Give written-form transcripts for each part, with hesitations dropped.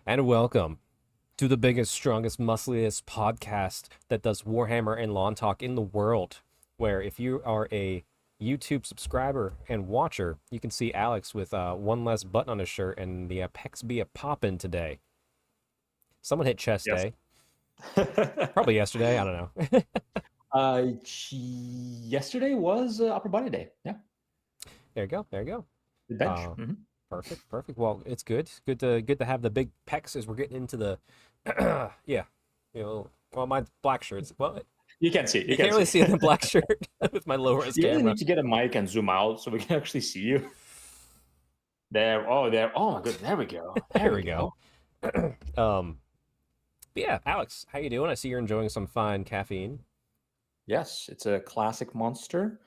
And welcome to the biggest, strongest, muscliest podcast that does Warhammer and Lawn Talk in the world. Where if you are a YouTube subscriber and watcher, you can see Alex with one less button on his shirt and the pecs be a poppin' today. Someone hit chest Yes. day, probably yesterday. I don't know. Yesterday was upper body day. Yeah, There you go. There you go. the bench. Uh, Perfect. Perfect. Well, it's good. Good to have the big pecs as we're getting into the yeah. Well, my black shirts. Well, You can see. You you can can't really see. see the black shirt with my low res You really camera. need to get a mic and zoom out so we can actually see you. There. Oh, there. Oh my goodness. There we go. There There we we go. go. um, but yeah, Alex, how you doing? I see you're enjoying some fine caffeine. Yes, it's a classic Monster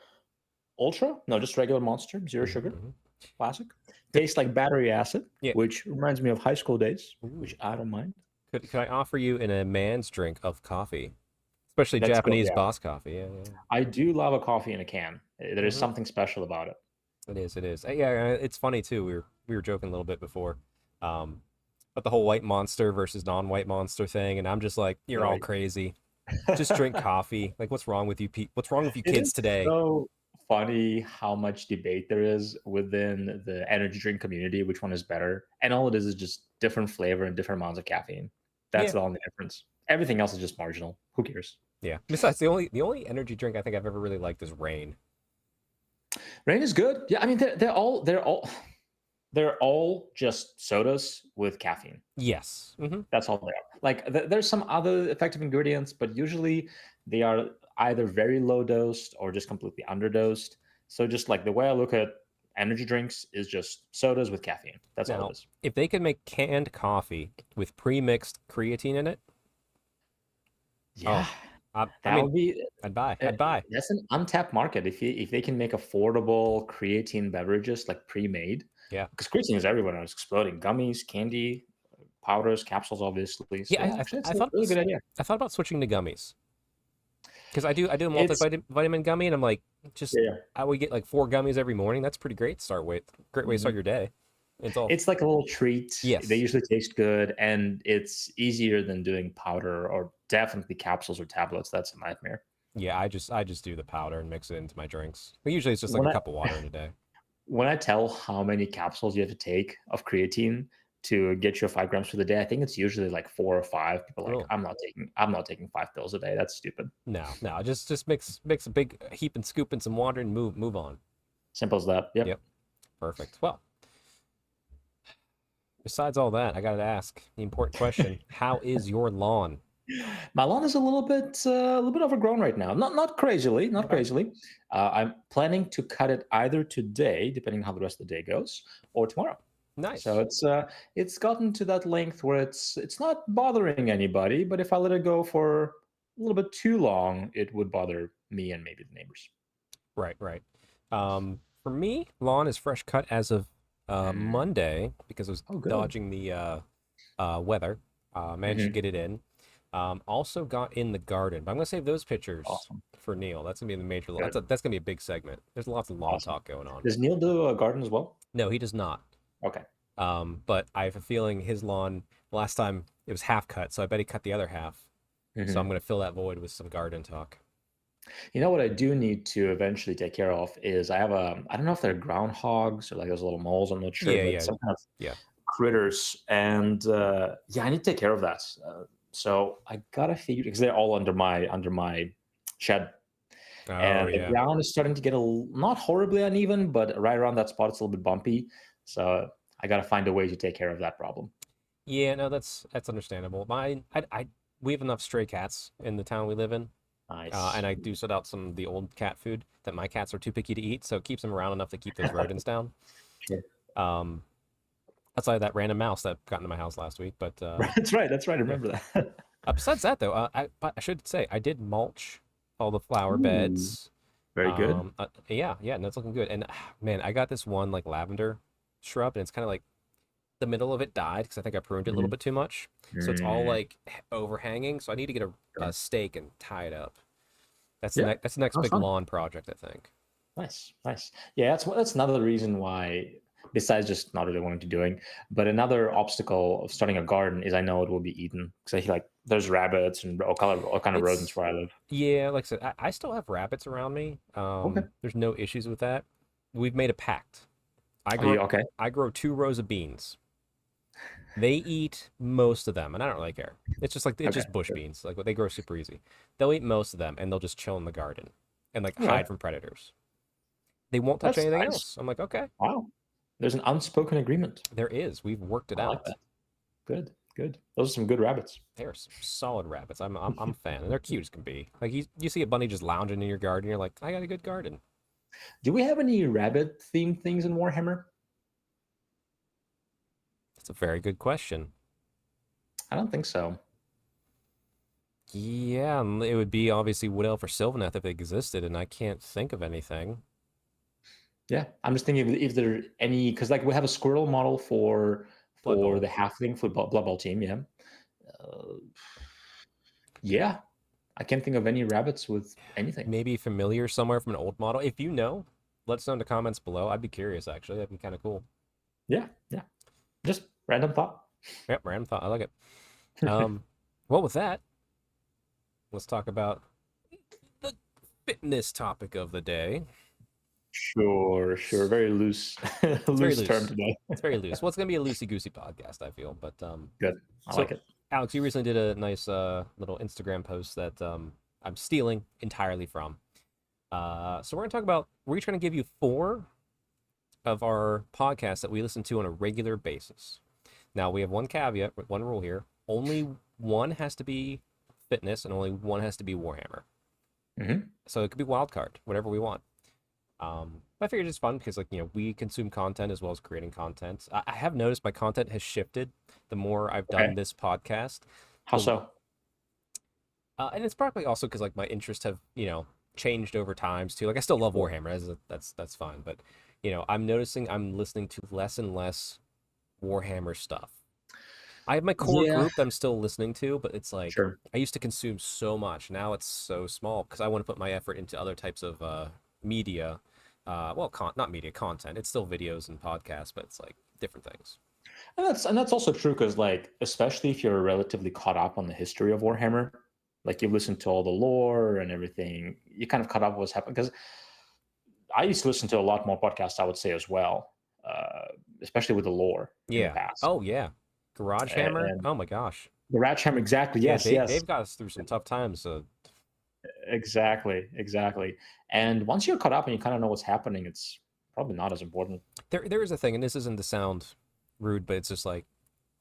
Ultra. No, just regular Monster, zero sugar, Hmm. classic. Tastes like battery acid, Yeah. which reminds me of high school days, Ooh. which I don't mind. Could I offer you in a man's drink of coffee, especially Let's go. Japanese Yeah, boss coffee? Yeah, yeah. I do love a coffee in a can. There is Hmm. something special about it. It is. It is. Yeah, it's funny too. We were joking a little bit before, um, but the whole white monster versus non-white monster thing, and I'm just like, you're all Right. crazy. Just drink coffee. Like, what's wrong with you, What's wrong with you It kids is today? so funny how much debate there is within the energy drink community, which one is better. And all it is just different flavor and different amounts of caffeine. That's Yeah, the only difference. Everything else is just marginal. Who cares? yeah. Besides, the only energy drink I think I've ever really liked is Rain. Rain is good. Yeah, I mean they're all just sodas with caffeine. Yes. Hmm. That's all they are. Like there's some other effective ingredients, but usually they are either very low dosed or just completely underdosed. So just like the way I look at energy drinks is just sodas with caffeine. That's all it Now, is. if they could make canned coffee with pre-mixed creatine in it, Yeah, oh, I that mean, would be I'd buy. uh, I'd buy. that's an untapped market if they can make affordable creatine beverages like pre-made. Yeah. Because creatine is everywhere now. It's exploding. Gummies, candy, powders, capsules, obviously. So Yeah, yeah, actually, I it's a thought really good idea. I thought about switching to gummies because I do a It's multivitamin gummy, and I'm like, just yeah. I would get like 4 gummies every morning. That's pretty great. Great way to start Mhm. your day. It's all It's like a little treat. They yes. usually taste good, and it's easier than doing powder or definitely capsules or tablets. That's a nightmare. Yeah, I just do the powder and mix it into my drinks. But usually it's just like When a I cup of water in a day. when I tell how many capsules you have to take of creatine to get you 5 grams for the day, I think it's usually like 4 or 5. People are like, Oh I'm not taking 5 pills a day. That's stupid. no, no, just mix a big heap and scoop in some water and move on. Simple as that. Yep. Yep, perfect. Well, besides all that, I gotta ask the important question: how is your lawn? My lawn is a little bit overgrown right now. Not crazily, not Okay, crazily. I'm planning to cut it either today, depending on how the rest of the day goes, or tomorrow. So nice. it's gotten to that length where it's not bothering anybody, but if I let it go for a little bit too long, it would bother me and maybe the neighbors. Right, right. For me, lawn is fresh cut as of Mm. Monday because I was Oh, good. dodging the weather. Managed to Hmm. get it in. Also got in the garden, but I'm gonna save those pictures Awesome. for Neil. That's gonna be the major. Good. That's gonna be a big segment. There's lots of lawn Awesome. talk going on. Does Neil do a garden as well? No, he does not. Okay. But I have a feeling his lawn last time it was half cut, so I bet he cut the other half. So I'm Hmm. gonna fill that void with some garden talk. You know what I do need to eventually take care of is I don't know if they're groundhogs or like those little moles, I'm not sure, Yeah, but yeah, some kind of yeah. critters. And yeah, I need to take care of that. So I gotta figure because they're all under my shed, Oh and the yeah. ground is starting to get not horribly uneven, but right around that spot it's a little bit bumpy. So I gotta find a way to take care of that problem. Yeah, no, that's understandable. We have enough stray cats in the town we live in, and Nice. I do set out some of the old cat food that my cats are too picky to eat, so it keeps them around enough to keep those rodents down. Sure. Um, Outside of that random mouse that got into my house last week, but That's right. That's right. I yeah. remember that. Besides that, though, but I should say I did mulch all the flower Ooh, beds. very good. Yeah, yeah, and that's looking good. And man, I got this one like lavender shrub, and it's kind of like the middle of it died because I think I pruned it a little Mhm. bit too much. So it's all Mm, like overhanging. So I need to get a sure. stake and tie it up. Yeah, That's the next sounds big fun. lawn project, I think. Nice, nice. Yeah, that's another reason why. besides just not really wanting to doing. But another obstacle of starting a garden is I know it will be eaten because I feel like there's rabbits and all kind of rodents It's where I live. Yeah, like I said, I still have rabbits around me. Okay. There's no issues with that. We've made a pact. I Are you grow okay? I grow 2 rows of beans. They eat most of them, and I don't really care. It's Okay. just bush Good. beans. Like they grow super easy. They'll eat most of them, and they'll just chill in the garden and like All right. hide from predators. They won't touch That's anything nice. else. I'm like, okay, Wow. There's an unspoken agreement. there is. We've worked it I like out. that. Good. Good. Those are some good rabbits. They're some solid rabbits. I'm a fan, and they're cute as can be. Like you see a bunny just lounging in your garden, you're like, I got a good garden. Do we have any rabbit themed things in Warhammer? That's a very good question. I don't think so. Yeah, it would be obviously Wood Elf or Sylvaneth if it existed, and I can't think of anything. Yeah, I'm just thinking if there any because like we have a squirrel model Blood for Bowl. the halfling football Blood Bowl team. Yeah, uh, yeah. I can't think of any rabbits with anything. Maybe familiar somewhere from an old model. If you know, let us know in the comments below. I'd be curious, actually. That'd be kind of cool. Yeah, yeah. Just random thought. Yep, random thought. I like it. Um, well, with that, let's talk about the fitness topic of the day. Sure, sure. Very loose, It's very loose term loose. today. It's very loose. Well, it's gonna be a loosey goosey podcast, I feel. But Good. I so like it. Alex, you recently did a nice little Instagram post that I'm stealing entirely from. So we're gonna talk about. We're each gonna give you 4 of our podcasts that we listen to on a regular basis. Now we have one caveat, one rule here. Only one has to be fitness, and only one has to be Warhammer. Hmm. So it could be wild card, whatever we want. I figured it's fun because we consume content as well as creating content. I have noticed my content has shifted the more I've done Okay. this podcast. How The so? And it's probably also because like my interests have changed over times too. Like I still love Sure. Warhammer, that's fine, but I'm noticing I'm listening to less and less Warhammer stuff. I have my core Yeah. group that I'm still listening to, but it's like Sure. I used to consume so much. Now it's so small because I want to put my effort into other types of media. Well, not media content. It's still videos and podcasts, but it's like different things. And that's also true because like especially if you're relatively caught up on the history of Warhammer, like you've listened to all the lore and everything, you kind of caught up with what's happening. Because I used to listen to a lot more podcasts, I would say as well, especially with the lore in the Yeah. past. Oh yeah. Garage Hammer. And Oh my gosh. the Rat Champ, exactly. Yeah, Yes, yes, they've got us through some tough times. exactly, exactly. And once you're caught up and you kind of know what's happening, it's probably not as important. There is a thing, and this isn't to sound rude, but it's just like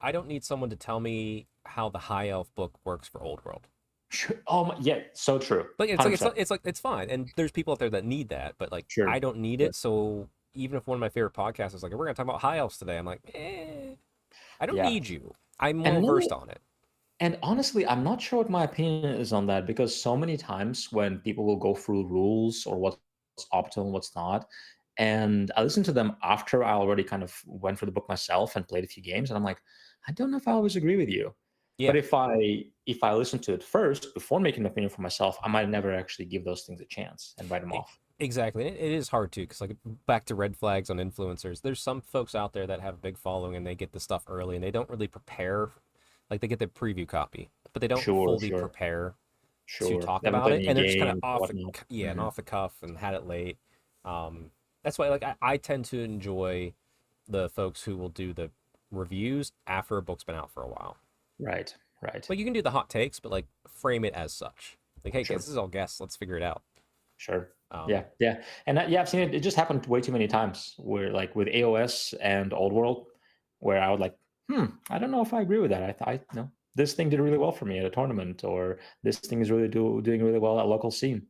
I don't need someone to tell me how the High Elf book works for Old World. Sure. Oh my, yeah, so true. Like 100%. it's fine, and there's people out there that need that, but like I Sure. don't need Sure. it. So even if one of my favorite podcasts is like, we're gonna talk about High Elves today, I'm like, I don't Yeah. need you. I'm And well no, versed on it. and honestly, I'm not sure what my opinion is on that because so many times when people will go through rules or what's optimal and what's not, and I listen to them after I already kind of went through the book myself and played a few games, and I'm like, I don't know if I always agree with you. But Yeah, if I listen to it first before making an opinion for myself, I might never actually give those things a chance and write them e- off. exactly. It is hard too, because like back to red flags on influencers. There's some folks out there that have a big following and they get the stuff early and they don't really prepare. Like they get the preview copy, but they don't Sure, fully sure, prepare to sure. talk They haven't about played it, any and they're just kind of games or whatnot. yeah, and Mhm. off the cuff and had it late. That's why like I tend to enjoy the folks who will do the reviews after a book's been out for a while. Right, right. Like you can do the hot takes, but like frame it as such. Like, hey, Sure. this is all guests. Let's figure it out. Sure. Um, Yeah, yeah, and yeah, I've seen it. It just happened way too many times. Where like with AOS and Old World, where I would like, I don't know if I agree with that. No, this thing did really well for me at a tournament, or this thing is really doing really well at a local scene.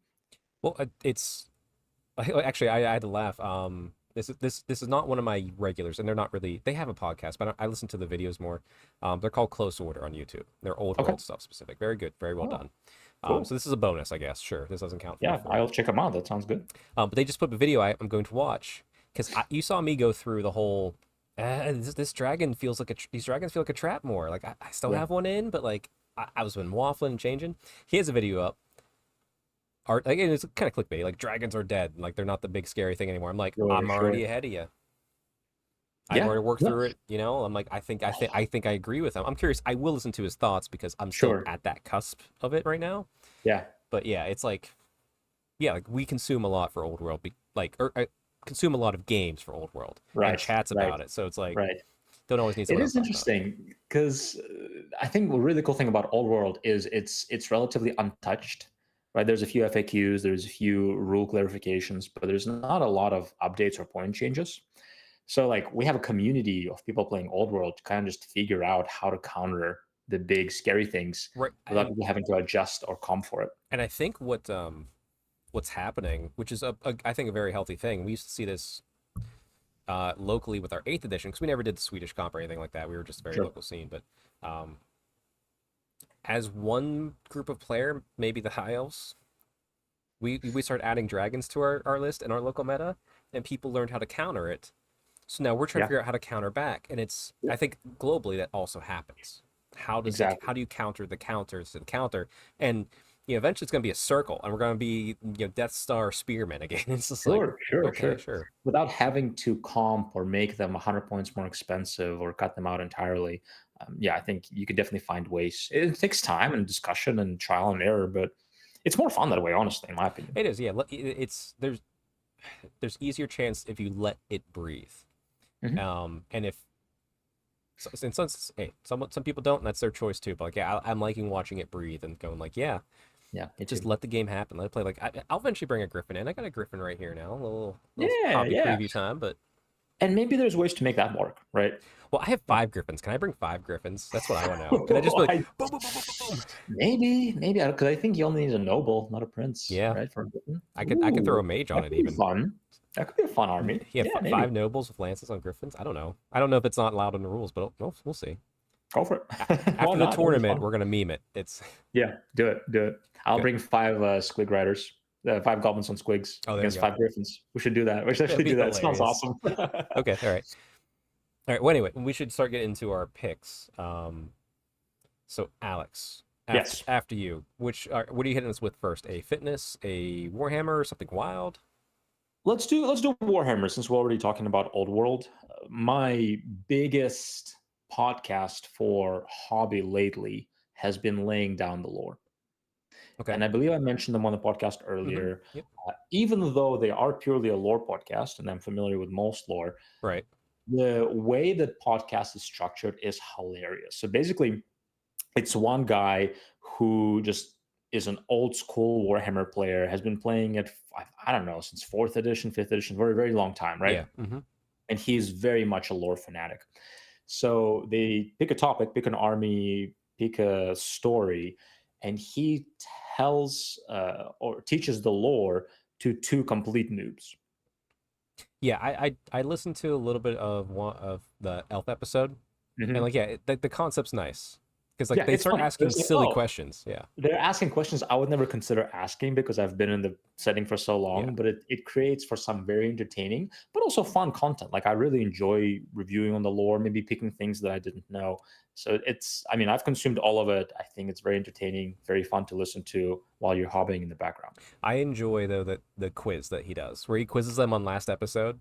well, it's actually I had to laugh. This is not one of my regulars, and they're not really. They have a podcast, but I listen to the videos more. They're called Close Order on YouTube. They're old Okay. world stuff specific. Very good, very well Oh, done. So cool. this is a bonus, I guess. Sure, this doesn't count for the Yeah, full. I'll check them out. That sounds good. But they just put a video I'm going to watch because you saw me go through the whole. This dragon feels like these dragons feel like a trap more. Like I still Yeah. have one in, but like I was been waffling and changing. He has a video up. Art like it's kind of clickbait. Like dragons are dead. Like they're not the big scary thing anymore. I'm like Sure, I'm sure. already ahead of you. I've Yeah, already worked yeah, through it. I'm like, I think I agree with him. I'm curious. I will listen to his thoughts because I'm still sure. at that cusp of it right now. Yeah, But yeah, it's like, yeah, like we consume a lot for Old World, or consume a lot of games for Old World and right, chats right, about it. So it's like, right. don't always need It someone else is talking about it. interesting because I think the really cool thing about Old World is it's relatively untouched, right? There's a few FAQs, there's a few rule clarifications, but there's not a lot of updates or point changes. So like we have a community of people playing Old World to kind of just figure out how to counter the big scary things Right. without people having to adjust or comp for it. And I think what's happening, which is I think a very healthy thing. We used to see this locally with our eighth edition because we never did the Swedish comp or anything like that. We were just a very Sure. local scene. But um, as one group of player, maybe the High Elves, we started adding dragons to our list and our local meta, and people learned how to counter it. So now we're trying to Yeah. figure out how to counter back, and Yeah. I think globally that also happens. Exactly. How do you counter the counters to the counter? And eventually it's going to be a circle, and we're going to be Death Star spearmen again. It's just like, Sure, sure, okay, sure. sure. Without having to comp or make them 100 points more expensive or cut them out entirely. Yeah, I think you could definitely find ways. It takes time and discussion and trial and error, but it's more fun that way, honestly, in my opinion. It is, yeah. It's there's easier chance if you let it breathe. Mhm. And if and some people don't, and that's their choice too. But like, yeah, I'm liking watching it breathe and going like, yeah, Yeah, me just too. let the game happen. Let it play. Like I'll eventually bring a Griffin in. I got a Griffin right here now. A little Yeah, hobby yeah. preview time. But And maybe there's ways to make that work, right? well, I have Like, 5 Griffins. Can I bring 5 Griffins? That's what I want to know. Can I just be like I, boom, boom, boom, boom, boom, boom? maybe, because I think you only need a noble, not a prince, Yeah, right? For a Britain. I could throw a Ooh, mage on that it could be even. fun. That could be a fun army. Yeah, Yeah, five maybe. nobles with lances on Griffins. I don't know. I don't know if it's not allowed in the rules, but we'll see. Go for it. Why After the not? That'd be tournament, fun. we're gonna meme it. It's Yeah, do it, do it. I'll good. bring 5 squig riders, 5 goblins on squigs Oh, there you against go. 5 griffins. We should do that. We should That'd actually be do that. It sounds hilarious. awesome. Okay, all right. All right. Well, anyway, we should start getting into our picks. So Alex, Yes. after you, what are you hitting us with first? A fitness, a Warhammer, something wild? Let's do Warhammer since we're already talking about Old World. My biggest podcast for hobby lately has been laying down the lore. Okay. And I believe I mentioned them on the podcast Mm-hmm. earlier. Yep. Even though they are purely a lore podcast, and I'm familiar with most lore, Right. the way that podcast is structured is hilarious. So basically, it's one guy who just is an old school Warhammer player, has been playing it, I don't know, since fourth edition, fifth edition, very, very long time, right? Yeah. Mm-hmm. And he's very much a lore fanatic. So they pick a topic, pick an army, pick a story, and he tells or teaches the lore to 2 complete noobs. Yeah. I listened to a little bit of one of the Elf episode, and Mhm. like, yeah, the concept's nice because like Yeah, they it's start funny. asking It's like, silly oh, questions. Yeah. they're asking questions I would never consider asking because I've been in the setting for so Yeah. long, but it creates for some very entertaining, but also fun content. Like I really enjoy reviewing on the lore, maybe picking things that I didn't know. So I mean, I've consumed all of it. I think it's very entertaining, very fun to listen to while you're hobbying in the background. I enjoy though the quiz that he does, where he quizzes them on last episode,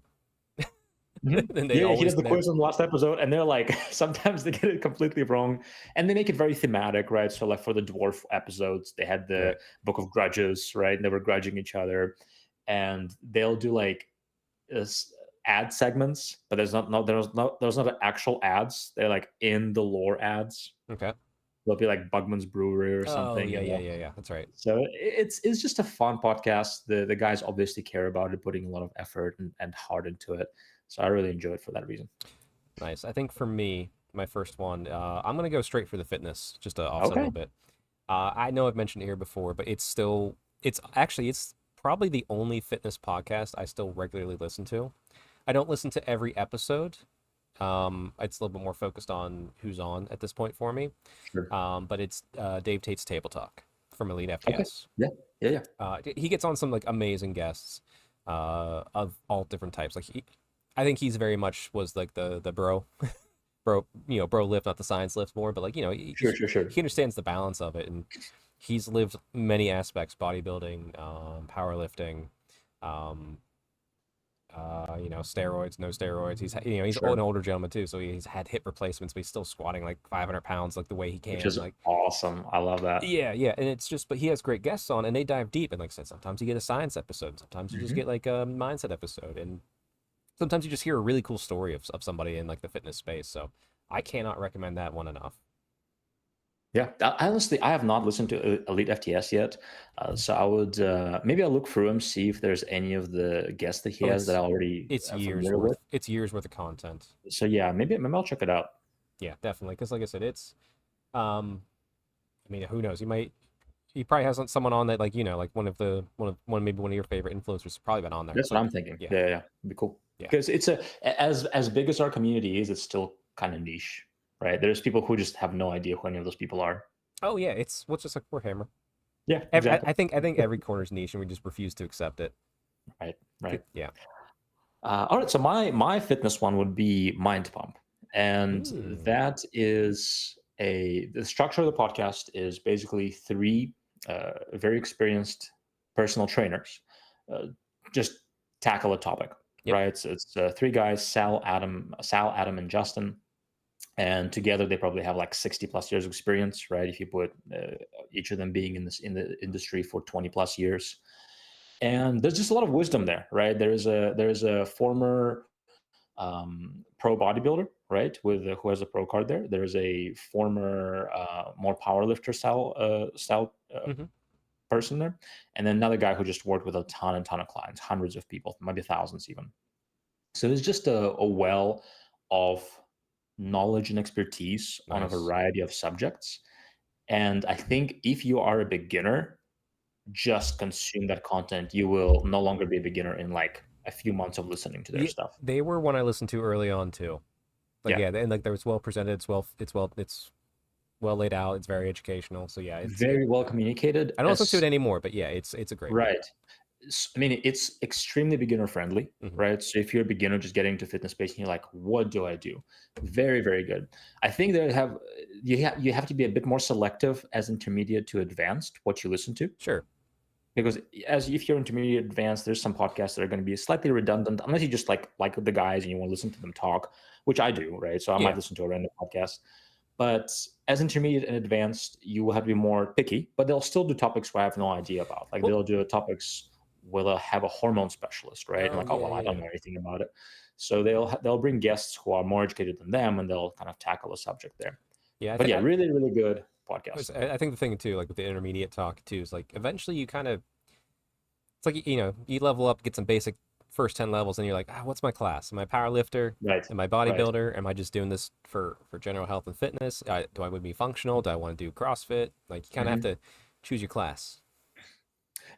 Mhm. and they Yeah, he always does the never. quiz on the last episode, and they're like, sometimes they get it completely wrong, and they make it very thematic, right? So, like for the dwarf episodes, they had the Right. Book of Grudges, right? And they were grudging each other, and they'll do like is ad segments, but there's not actual ads. They're like in the lore ads. Okay. They'll be like Bugman's Brewery or Oh something, yeah, yeah, yeah, yeah. That's right. So it's just a fun podcast. The guys obviously care about it, putting a lot of effort and heart into it. So I really enjoy it for that reason. Nice. I think for me, my first one, I'm gonna go straight for the fitness, just to offset a Okay, little bit. I know I've mentioned it here before, but it's probably the only fitness podcast I still regularly listen to. I don't listen to every episode. It's a little bit more focused on who's on at this point for me. sure. But it's Dave Tate's Table Talk from Elite Okay, FPS. yeah, yeah, yeah. He gets on some like amazing guests of all different types. I think he's very much was like the bro lift, not the science lift more, but like Sure, sure, sure. he understands the balance of it, and he's lived many aspects: bodybuilding, powerlifting, um, steroids, no steroids. He's Sure. an older gentleman too, so he's had hip replacements, but he's still squatting like 500 pounds, like the way he Which can. is Like, awesome. I love that. yeah, yeah, and it's just, but he has great guests on, and they dive deep. And like I said, sometimes you get a science episode, sometimes you just Hmm. get like a mindset episode, and sometimes you just hear a really cool story of somebody in like the fitness space. So I cannot recommend that one enough. Yeah, honestly, I have not listened to Elite FTS yet, so I would maybe I'll look through him, see if there's any of the guests that he Oh, has that I already it's am years familiar worth. with. It's years worth of content. So yeah, maybe I'll check it out. Yeah, definitely. Because like I said, it's um, I mean, who knows? He probably has someone on that, like like maybe one of your favorite influencers has probably been on there. That's what But I'm thinking. yeah, Yeah, it'd be cool yeah. because it's as big as our community is, it's still kind of niche, right? There's people who just have no idea who any of those people are. Oh yeah, it's what's just like Warhammer. Yeah, I exactly. I think every corner's niche, and we just refuse to accept it. Right, right. Yeah. All right, so my fitness one would be Mind Pump, and Mm. that is the structure of the podcast is basically three very experienced personal trainers uh, just tackle a topic, Yep. right? It's three guys, Sal, Adam, and Justin, and together they probably have like 60 plus years of experience, right? If you put each of them being in the industry for 20 plus years, and there's just a lot of wisdom there, right? There's a former pro bodybuilder, right, with who has a pro card there. There's a former more powerlifter style Hmm. person there, and then another guy who just worked with a ton and ton of clients, hundreds of people, maybe thousands even. So there's just a well of knowledge and expertise on a Nice. variety of subjects. And I think if you are a beginner, just consume that content. You will no longer be a beginner in like a few months of listening to their Yeah, stuff. they were one I listened to early on too. Like Yeah, yeah, and like there was well presented. It's well laid out. It's very educational. So yeah, very well communicated. I don't listen to it As anymore, but yeah, it's a great one. right, I mean, it's extremely beginner friendly, Hmm. right? So if you're a beginner just getting into fitness space and you're like, what do I do? Very, very good. I think that you have to be a bit more selective as intermediate to advanced what you listen to, Sure. because as if you're intermediate advanced, there's some podcasts that are going to be slightly redundant unless you just like the guys and you want to listen to them talk, which I do, right? So I might Yeah. listen to a random podcast. But as intermediate and advanced, you will have to be more picky, but they'll still do topics where I have no idea about. Like Well, they'll do topics where they'll have a hormone specialist, right? And oh like, oh yeah, well, I don't yeah, know anything about it. So they'll bring guests who are more educated than them, and they'll kind of tackle a subject there. yeah. But yeah, really, really good podcast. I think the thing too, like with the intermediate talk too, is like eventually you kind of it's like you level up, get some basic first 10 levels, and you're like, what's my class? Am I a power lifter? Right, Am I right. bodybuilder? Am I just doing this for general health and fitness? Do I want to be functional? Do I want to do CrossFit? Like you kind of have Mhm. to choose your class.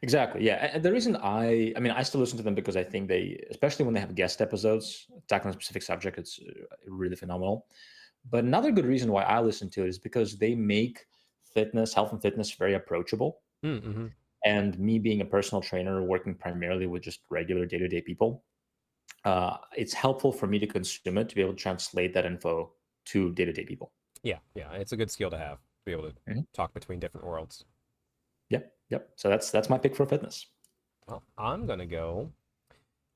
Exactly. Yeah. And the reason I mean, I still listen to them because I think they, especially when they have guest episodes tackling a specific subject, it's really phenomenal. But another good reason why I listen to it is because they make health and fitness very approachable. Mm-hmm. And me being a personal trainer working primarily with just regular day to day people, it's helpful for me to consume it to be able to translate that info to day to day people. Yeah, yeah. It's a good skill to have to be able to Mhm. talk between different worlds. Yep. Yep. So that's my pick for fitness. Well, I'm gonna go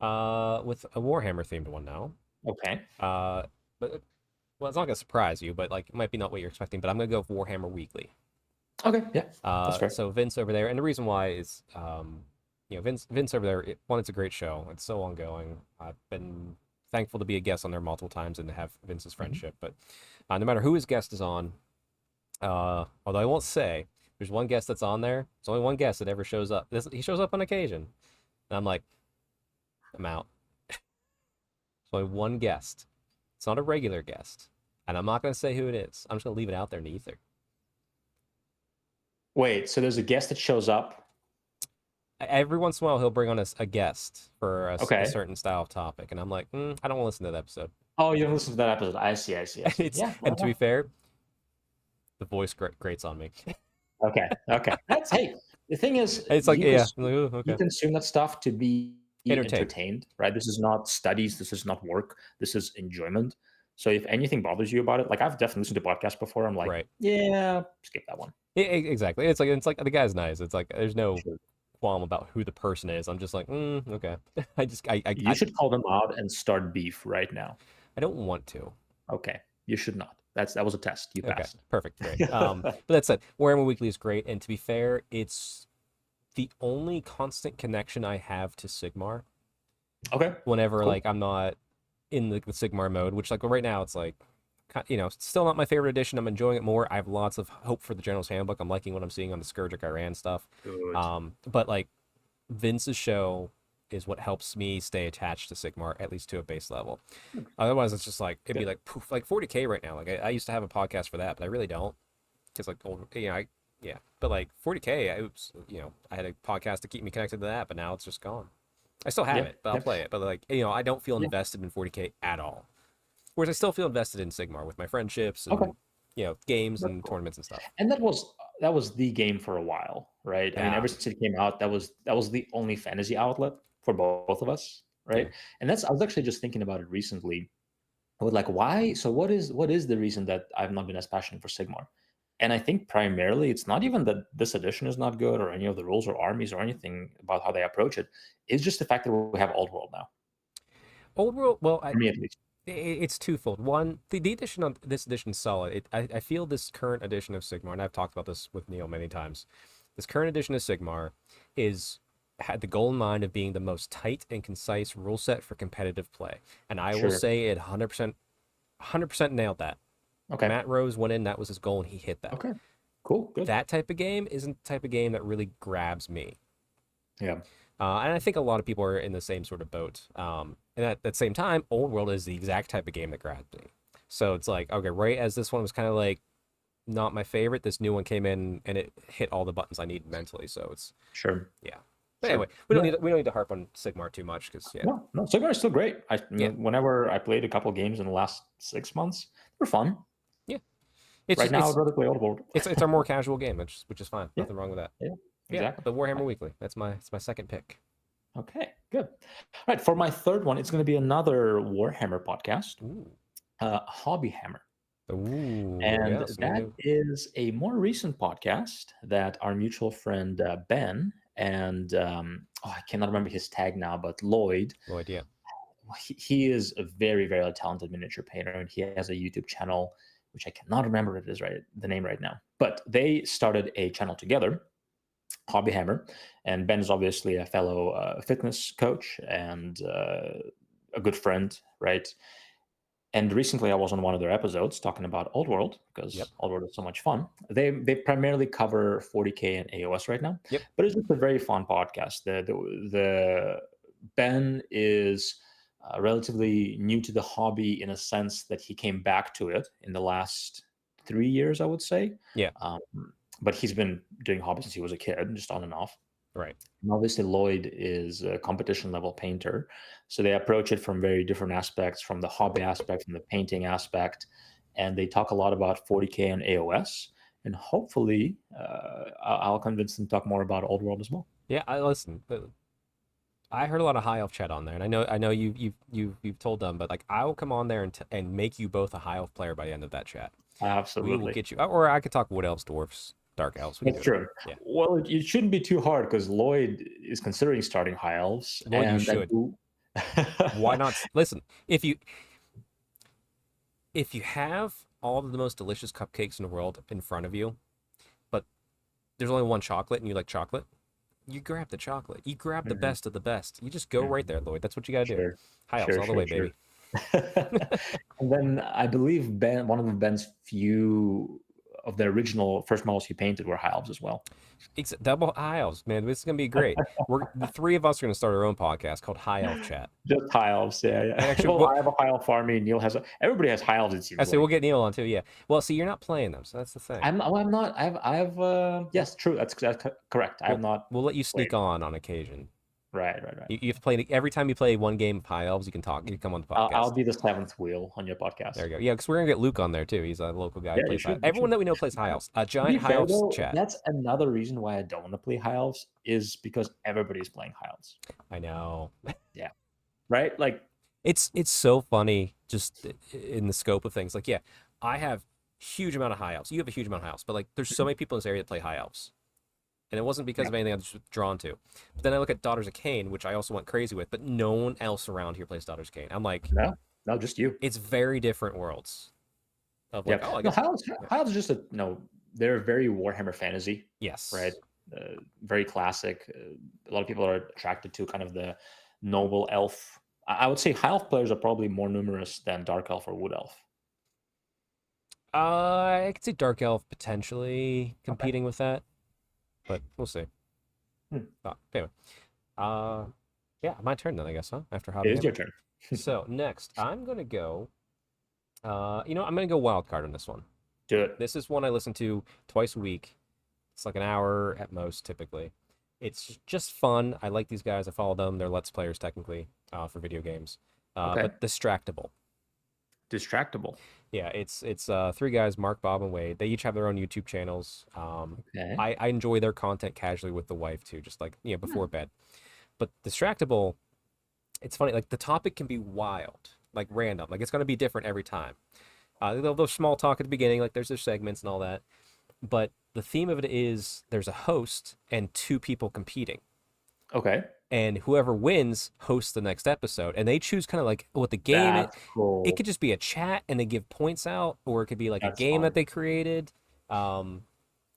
with a Warhammer themed one now. Okay. Uh, but well, it's not gonna surprise you, but like it might be not what you're expecting. But I'm gonna go with Warhammer Weekly. Okay. Yeah. That's fair. So Vince over there, and the reason why is, Vince over there. One, it's a great show. It's so ongoing. I've been thankful to be a guest on there multiple times and to have Vince's Mhm. friendship. But no matter who his guest is on, although I won't say, there's one guest that's on there. There's only one guest that ever shows up. He shows up on occasion, and I'm like, I'm out. There's only one guest. It's not a regular guest, and I'm not gonna say who it is. I'm just gonna leave it out there in the ether. Wait, so there's a guest that shows up. Every once in a while he'll bring on a guest for a Okay. certain style of topic, and I'm like, I don't want to listen to that episode. Oh, you don't listen to that episode. I see, I see, I see. It's Yeah, why and to be not? fair, the voice grates on me. Okay, okay. That's hey. The thing is, It's like, yeah, I'm like, "Ooh, you okay, consume that stuff to be entertained. entertained, right? This is not studies. This is not work. This is enjoyment. So if anything bothers you about it, like I've definitely listened to podcasts before. I'm like, Right? yeah, skip that one. Exactly. It's like the guy's nice. It's like there's no Sure. qualm about who the person is. I'm just like, okay. I just You should call them out and start beef right now. I don't want to. Okay, you should not. That was a test. You Okay, passed. perfect, great. But that said, Warhammer Weekly is great, and to be fair, it's the only constant connection I have to Sigmar. Okay, Whenever cool. like I'm not in the Sigmar mode, which like right now it's like, still not my favorite edition. I'm enjoying it more. I have lots of hope for the General's Handbook. I'm liking what I'm seeing on the Scourge of Iran stuff. Good. But like Vince's show is what helps me stay attached to Sigmar, at least to a base level. Otherwise, it's just like it'd be Good. like poof, like 40K right now. Like I used to have a podcast for that, but I really don't because like old, yeah. But like 40K, I had a podcast to keep me connected to that, but now it's just gone. I still have Yeah, it, but I'll yeah, play it. But like I don't feel yeah. invested in 40K at all. Whereas I still feel invested in Sigmar with my friendships Okay, and games that's and cool. tournaments and stuff. And that was the game for a while, right? I mean, Yeah, ever since it came out, that was the only fantasy outlet for both of us, yeah. right? And I was actually just thinking about it recently. I was like, why? So what is the reason that I've not been as passionate for Sigmar? And I think primarily it's not even that this edition is not good or any of the rules or armies or anything about how they approach it. It's just the fact that we have Old World now, Old World. Well, for me at least. it's twofold. One, the edition on this edition is solid. I feel this current edition of Sigmar, and I've talked about this with Neil many times. This current edition of Sigmar is had the goal in mind of being the most tight and concise rule set for competitive play, and I will Sure. say it 100% nailed that. Okay. Matt Rose went in, that was his goal, and he hit that. Okay. Cool. Good. That type of game isn't the type of game that really grabs me. Yeah. And I think a lot of people are in the same sort of boat. And at the same time, Old World is the exact type of game that grabbed me. So it's like, okay, right as this one was kind of like not my favorite, this new one came in and it hit all the buttons I need mentally. So it's Sure. yeah. But Sure. anyway, we don't need to harp on Sigmar too much because No, no, Sigmar is still great. yeah, Whenever I played a couple games in the last 6 months, they're fun. yeah. It's Right just now, I'd rather play Old World. it's our more casual game, which is fine. Yeah, Nothing wrong with that. yeah, Yeah, exactly. the Warhammer Weekly. It's my second pick. Okay, good. All right, for my third one, it's going to be another Warhammer podcast, Ooh, Hobby Hammer. ooh, And yes, that new. is a more recent podcast that our mutual friend Ben and I cannot remember his tag now, but Lloyd, No idea. he is a very, very talented miniature painter, and he has a YouTube channel, which I cannot remember what it is the name right now. But they started a channel together, Hobby Hammer, and Ben is obviously a fellow fitness coach and a good friend, right? And recently, I was on one of their episodes talking about Old World Yep, because Old World is so much fun. They primarily cover 40K and AOS right now, yep. but it's just a very fun podcast. The Ben is relatively new to the hobby in a sense that he came back to it in the last 3 years, I would say. Yeah, Um, but he's been doing hobby since he was a kid, just on and off. right. And obviously, Lloyd is a competition level painter. So they approach it from very different aspects, from the hobby aspect, from the painting aspect. And they talk a lot about 40K and AOS. And hopefully, I'll convince them to talk more about Old World as well. Yeah, I listen. I heard a lot of high elf chat on there, and I know you've told them, but like I will come on there and make you both a high elf player by the end of that chat. We will Absolutely. get you, or I could talk wood elves, dwarfs, dark elves. We can That's do it all. true. Yeah, Well, it shouldn't be too hard because Lloyd is considering starting High Elves. well, you And I should. do. Why not? Listen, if you have all of the most delicious cupcakes in the world in front of you, but there's only one chocolate and you like chocolate, you grab the chocolate. You grab the Mhm, best of the best. You just go right mhm. there, Lloyd. That's what you gotta do. Sure. High elves Sure, all the sure, way, sure. baby. And then I believe one of Ben's few of the original first models he painted were High Elves as well. Double high elves, man. This is gonna be great. The three of us are gonna start our own podcast called High Elf Chat. Just High Elves, yeah, Yeah, yeah. and actually, Well, I have a High Elf army. Neil has everybody has High Elves. It I seems say we'll like. get Neil on too. Yeah. Well, see, you're not playing them, so that's the thing. I'm not. Yes, true. That's correct. I have We'll not we'll let you played. sneak on occasion. Right, right, right. You have to play every time you play one game of High Elves. You can talk. You can come on the I'll podcast. be the seventh wheel on your podcast. There you go. Yeah, because we're gonna get Luke on there too. He's a local guy who Yeah, you plays High. should. You Everyone should. that we know plays High Elves. A To be giant High fair Elves though, chat. that's another reason why I don't want to play High Elves is because everybody's playing High Elves. I know. Yeah. Right? Like, It's so funny just in the scope of things. Like, yeah, I have huge amount of High Elves. You have a huge amount of High Elves, but like, there's so many people in this area that play High Elves. and it wasn't because Yeah. of anything I was just drawn to. But then I look at Daughters of Cain, which I also went crazy with, but no one else around here plays Daughters of Cain. I'm like, No, no, just you. it's very different worlds of like, Yeah. oh, I No, guess, yeah. Howl's just a no. They're very Warhammer fantasy, right? Yes. Very classic. A lot of people are attracted to kind of the noble elf. I would say high elf players are probably more numerous than dark elf or wood elf. I could see Dark Elf potentially Okay. competing with that, but we'll see. Hmm. Anyway, uh, yeah, my turn then, I guess, huh? After It Hobby is your Hammer. turn. So next, I'm gonna go. I'm gonna go wild card on this one. Do it. This is one I listen to twice a week. It's like an hour at most, typically. It's just fun. I like these guys. I follow them. They're Let's Players, technically, for video games. Okay. But Distractable. Distractable. Yeah, it's three guys, Mark, Bob, and Wade. They each have their own YouTube channels. Okay. I enjoy their content casually with the wife too, just like Hmm. before bed. But Distractable, it's funny. Like the topic can be wild, like random. Like it's gonna be different every time. They'll small talk at the beginning, like there's their segments and all that. But the theme of it is there's a host and two people competing, Okay. and whoever wins hosts the next episode, and they choose kind of like what the game That's it cool. could just be a chat and they give points out, or it could be like a That's game that fun. they created. um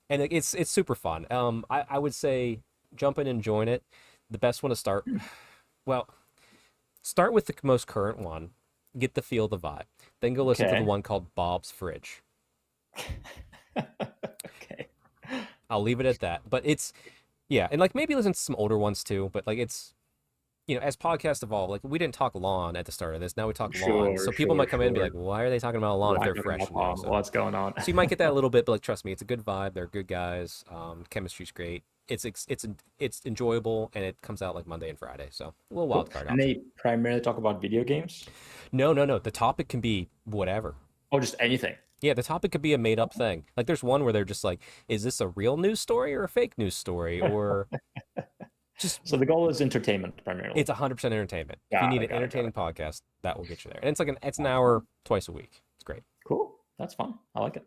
and it's super fun. I would say jump in and join it. The best one to start, Hmm. well, start with the most current one, get the feel, the vibe, then go listen to the Okay. one called Bob's Fridge. Okay. I'll leave it at that. But it's, yeah, and like maybe listen to some older ones too, but like it's, as podcasts evolve, like we didn't talk lawn at the start of this. Now we talk lawn. Sure, So people sure, might come in and be like, sure. why are they talking about lawn if Why they're talking fresh about and new? Palm? So What's going on? so you might get that a little bit, but like trust me, it's a good vibe. They're good guys. Chemistry's great. It's enjoyable, and it comes out like Monday and Friday. So a little Cool. wild card And option. they primarily talk about video games? No, no, no. The topic can be whatever. Oh, just anything. Yeah, the topic could be a made up thing. Like there's one where they're just like, is this a real news story or a fake news story? Or just So the goal is entertainment primarily. it's 100% entertainment. If you Got need it, an got it, got entertaining it. podcast, that will get you there. And it's an That's fun. hour twice a week. It's great. Cool. That's fun. I like it.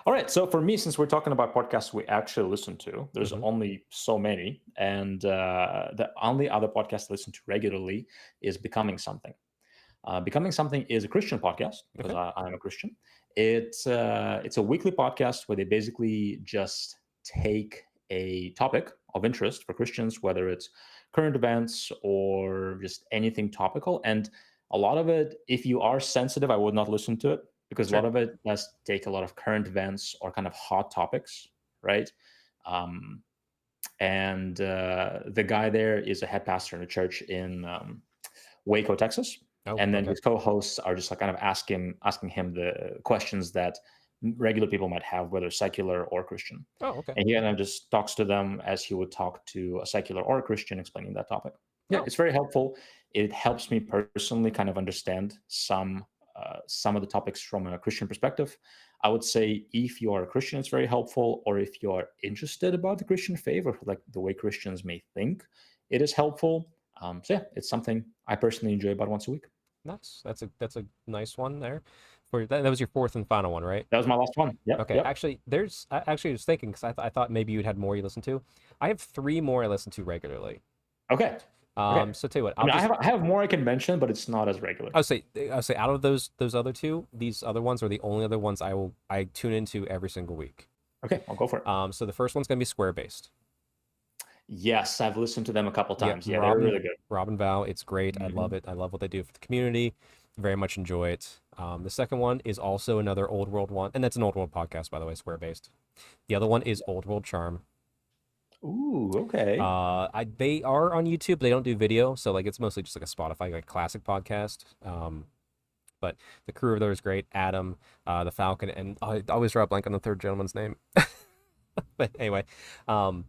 All right. So for me, since we're talking about podcasts we actually listen to, there's Hmm. only so many. And the only other podcast I listen to regularly is Becoming Something. Becoming Something is a Christian podcast because Okay. I'm a Christian. It's a weekly podcast where they basically just take a topic of interest for Christians, whether it's current events or just anything topical. And a lot of it, if you are sensitive, I would not listen to it because a Sure. lot of it does take a lot of current events or kind of hot topics, right? Um, and the guy there is a head pastor in a church in Waco, Texas. Oh, And then okay. his co-hosts are just like kind of asking him the questions that regular people might have, whether secular or Christian. Oh, okay. And he kind of just talks to them as he would talk to a secular or a Christian explaining that topic. Yeah, Oh, it's very helpful. It helps me personally kind of understand some of the topics from a Christian perspective. I would say if you are a Christian, it's very helpful, or if you are interested about the Christian faith or like the way Christians may think, it is helpful. So yeah, it's something I personally enjoy about once a week. nice. That's a nice one there. For that was your fourth and final one, right? That was my last one. Yep, Okay. yep. Actually, I actually was thinking because I thought maybe you'd had more you listen to. I have three more I listen to regularly. Okay, okay. So tell you what, I I'll mean, just I have more I can mention, but it's not as regular. I'll say out of those other two, these other ones are the only other ones I tune into every single week. Okay, I'll go for it. So the first one's gonna be Square based. Yes, I've listened to them a couple Yeah, times. Yeah, they're really good. Robin Val, it's great. I love Mhm. it. I love what they do for the community. Very much enjoy it. The second one is also another Old World one, and that's an Old World podcast, by the way, Square based. The other one is Old World Charm. Ooh, okay. They are on YouTube. They don't do video, so like it's mostly just like a Spotify like classic podcast. But the crew of there is great. Adam, the Falcon, and I always draw a blank on the third gentleman's name. But anyway, um,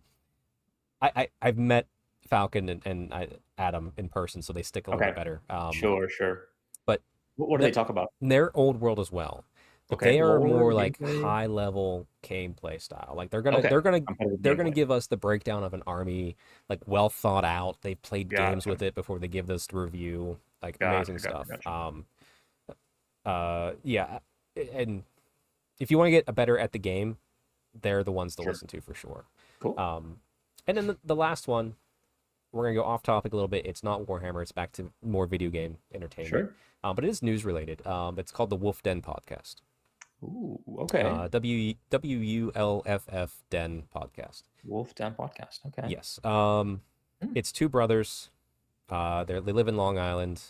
I've met Falcon and Adam in person, so they stick a little bit Okay. better. Sure, sure. But What do they the, talk about? they're Old World as well, but Okay, they are lore, more like gameplay. high level gameplay style. Like they're gonna Okay, they're gonna competitive they're gonna gameplay. give us the breakdown of an army, like well thought out. They've played games Gotcha, with it before they give this to review. Like amazing gotcha, gotcha, stuff. gotcha. Yeah, and if you want to get a better at the game, they're the ones to Sure. listen to for sure. Cool. And then the last one, we're gonna go off topic a little bit. It's not Warhammer. It's back to more video game entertainment, Sure. but it is news related. It's called the Wolf Den podcast. Ooh, okay. WULFF Den podcast. Wolf Den podcast. Okay. Yes. Hmm. It's two brothers. They live in Long Island.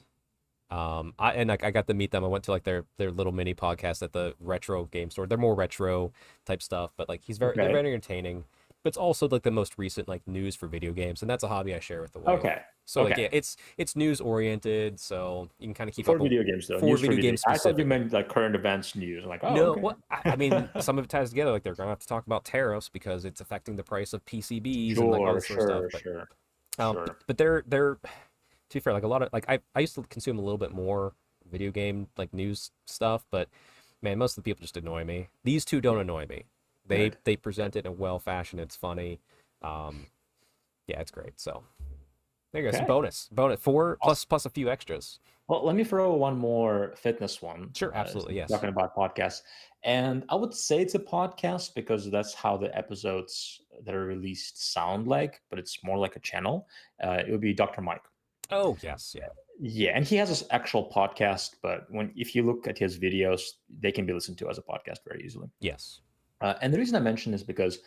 I got to meet them. I went to like their little mini podcast at the retro game store. They're more retro type stuff, but like they're Okay. very entertaining. But it's also like the most recent like news for video games, and that's a hobby I share with the wife. Okay. So like Okay. yeah, it's news oriented, so you can kind of keep For up video games, though. for News for video video. games I thought you specifically. meant like current events news. I'm like, oh, No, okay. what I mean, some of it ties together. Like they're gonna have to talk about tariffs because it's affecting the price of PCBs and like all Sure, this sort of stuff. sure, But sure, um, sure. but they're to be fair, like a lot of like I used to consume a little bit more video game like news stuff, but man, most of the people just annoy me. These two don't annoy me. They Good. they present it in a well fashion. It's funny. Um, yeah, it's great. So there you go. So Okay. bonus four Awesome. plus a few extras. Well, let me throw one more fitness one. Sure, Since absolutely, we're yes. talking about podcasts, and I would say it's a podcast because that's how the episodes that are released sound like, but it's more like a channel. It would be Dr. Mike. Oh yes, yeah, Yeah, and he has his actual podcast, but if you look at his videos, they can be listened to as a podcast very easily. yes. And the reason I mention is because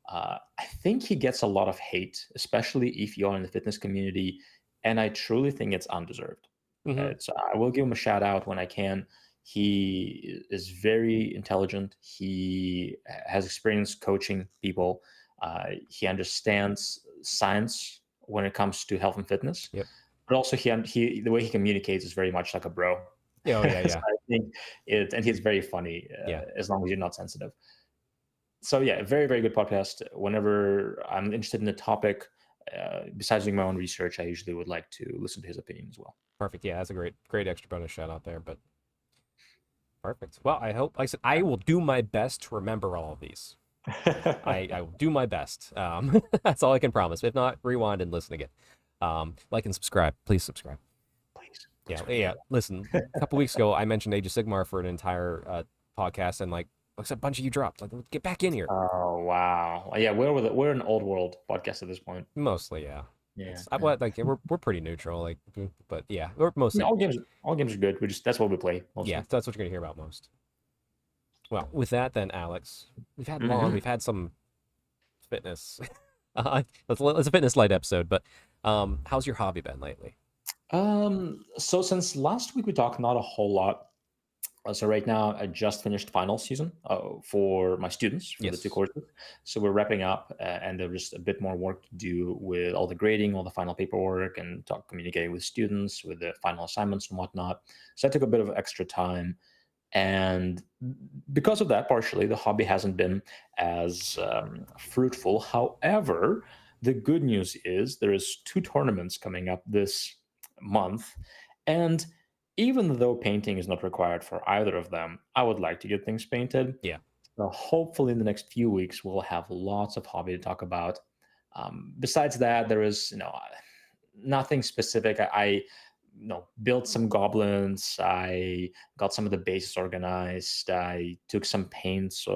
I think he gets a lot of hate, especially if you're in the fitness community, and I truly think it's undeserved. Mm-hmm. I will give him a shout out when I can. He is very intelligent. He has experience coaching people. He understands science when it comes to health and fitness, Yep. but also he the way he communicates is very much like a bro. Oh yeah, So yeah, I think and he's very funny yeah. as long as you're not sensitive. So yeah, very very good podcast. Whenever I'm interested in a topic, besides doing my own research, I usually would like to listen to his opinion as well. Perfect. Yeah, that's a great extra bonus shout out there. But perfect. Well, I hope, like I said, I will do my best to remember all of these. I will do my best. That's all I can promise. If not, rewind and listen again. Like and subscribe. Please subscribe. Please, Yeah, please yeah. remember Listen, a couple weeks ago, I mentioned Age of Sigmar for an entire podcast, and like, looks like a bunch of you dropped. Like, get back in here. Oh wow, yeah, we're an old world podcast at this point. Mostly, yeah. Yeah, It's yeah. what like we're pretty neutral, like, but yeah, we're I mean, mostly all games are good. We just that's what we play yeah. mostly. That's what you're gonna hear about most. Well, with that, then, Alex, Hmm. we've had some fitness. It's a fitness light episode, but how's your hobby been lately? So since last week we talked not a whole lot. So right now I just finished final season for my students for the two Yes. courses. So we're wrapping up, and there's just a bit more work to do with all the grading, all the final paperwork, and communicating with students with the final assignments and whatnot. So I took a bit of extra time, and because of that, partially the hobby hasn't been as fruitful. However, the good news is there is two tournaments coming up this month, and even though painting is not required for either of them, I would like to get things painted. Yeah. So hopefully, in the next few weeks, we'll have lots of hobby to talk about. Besides that, there is nothing specific. I built some goblins. I got some of the bases organized. I took some paints,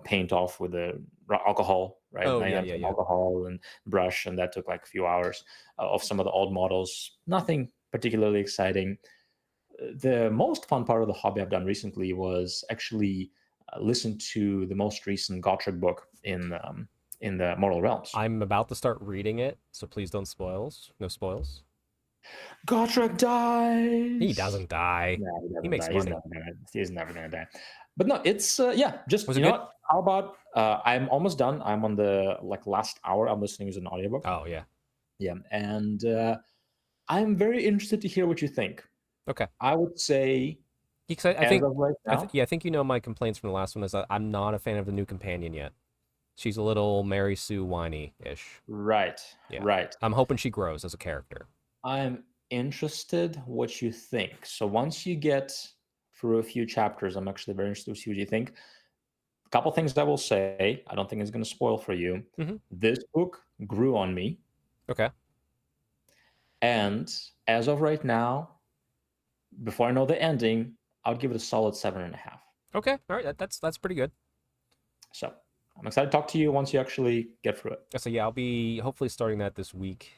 paint off with the alcohol, right? Oh I yeah, had yeah, some yeah. alcohol and brush, and that took like a few hours of some of the old models. Nothing particularly exciting. The most fun part of the hobby I've done recently was actually listen to the most recent Gotrek book in the Mortal Realms. I'm about to start reading it, so please don't spoils. No spoils. Gotrek He dies. doesn't die. No, he He doesn't makes die. money. He's never gonna die. But no, it's yeah. Just Was it good? what? How about? I'm almost done. I'm on the last hour. I'm listening as an audiobook. Oh yeah. Yeah, and I'm very interested to hear what you think. Okay. I would say, Because I as think of right now, yeah, I think you know my complaints from the last one is that I'm not a fan of the new companion yet. She's a little Mary Sue whiny ish. right, Yeah. right. I'm hoping she grows as a character. I'm interested what you think. So once you get through a few chapters, I'm actually very interested to see what you think. A couple things I will say. I don't think it's going to spoil for you. Hmm. This book grew on me, Okay. and as of right now, before I know the ending, I'll give it a solid 7.5. Okay. All right. That's pretty good. So I'm excited to talk to you once you actually get through it. So yeah, I'll be hopefully starting that this week.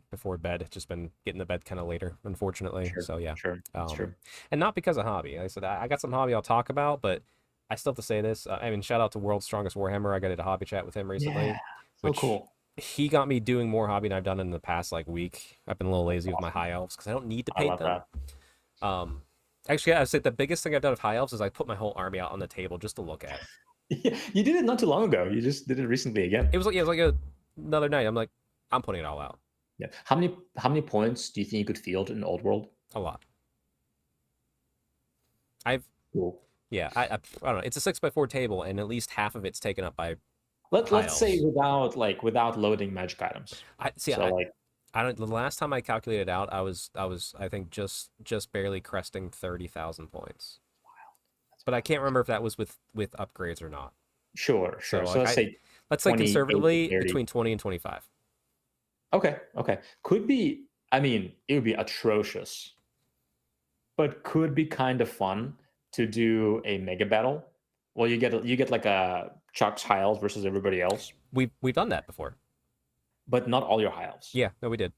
Before bed. Just been getting to bed kind of later, unfortunately. Sure, So yeah. sure, that's true. And not because of hobby. Like I said I got some hobby I'll talk about, but I still have to say this. I mean, shout out to World's Strongest Warhammer. I got into hobby chat with him recently, Yeah, so which cool. he got me doing more hobby than I've done in the past like week. I've been a little That's lazy with my awesome. high elves because I don't need to I paint love them. that. Um, Actually, I'd say the biggest thing I've done with high elves is I put my whole army out on the table just to look at. Yeah, you did it not too long ago. You just did it recently again. It was like another night. I'm like, I'm putting it all out. Yeah. How many points do you think you could field in Old World? A lot. I've Cool. Yeah, I don't know. It's a 6x4 table, and at least half of it's taken up by high Let's say elves. without loading magic items. I see. So like I don't. The last time I calculated out, I think just barely cresting 30,000 points. But I can't remember if that was with upgrades or not. sure, So sure. So like let's say let's say 28 to conservatively 30. between 20 and 25. Okay, okay. Could be, I mean, it would be atrocious, but could be kind of fun to do a mega battle. Well, you get like a Chuck's high elves versus everybody else, We've done that before. but not all your high elves. Yeah, no, we did.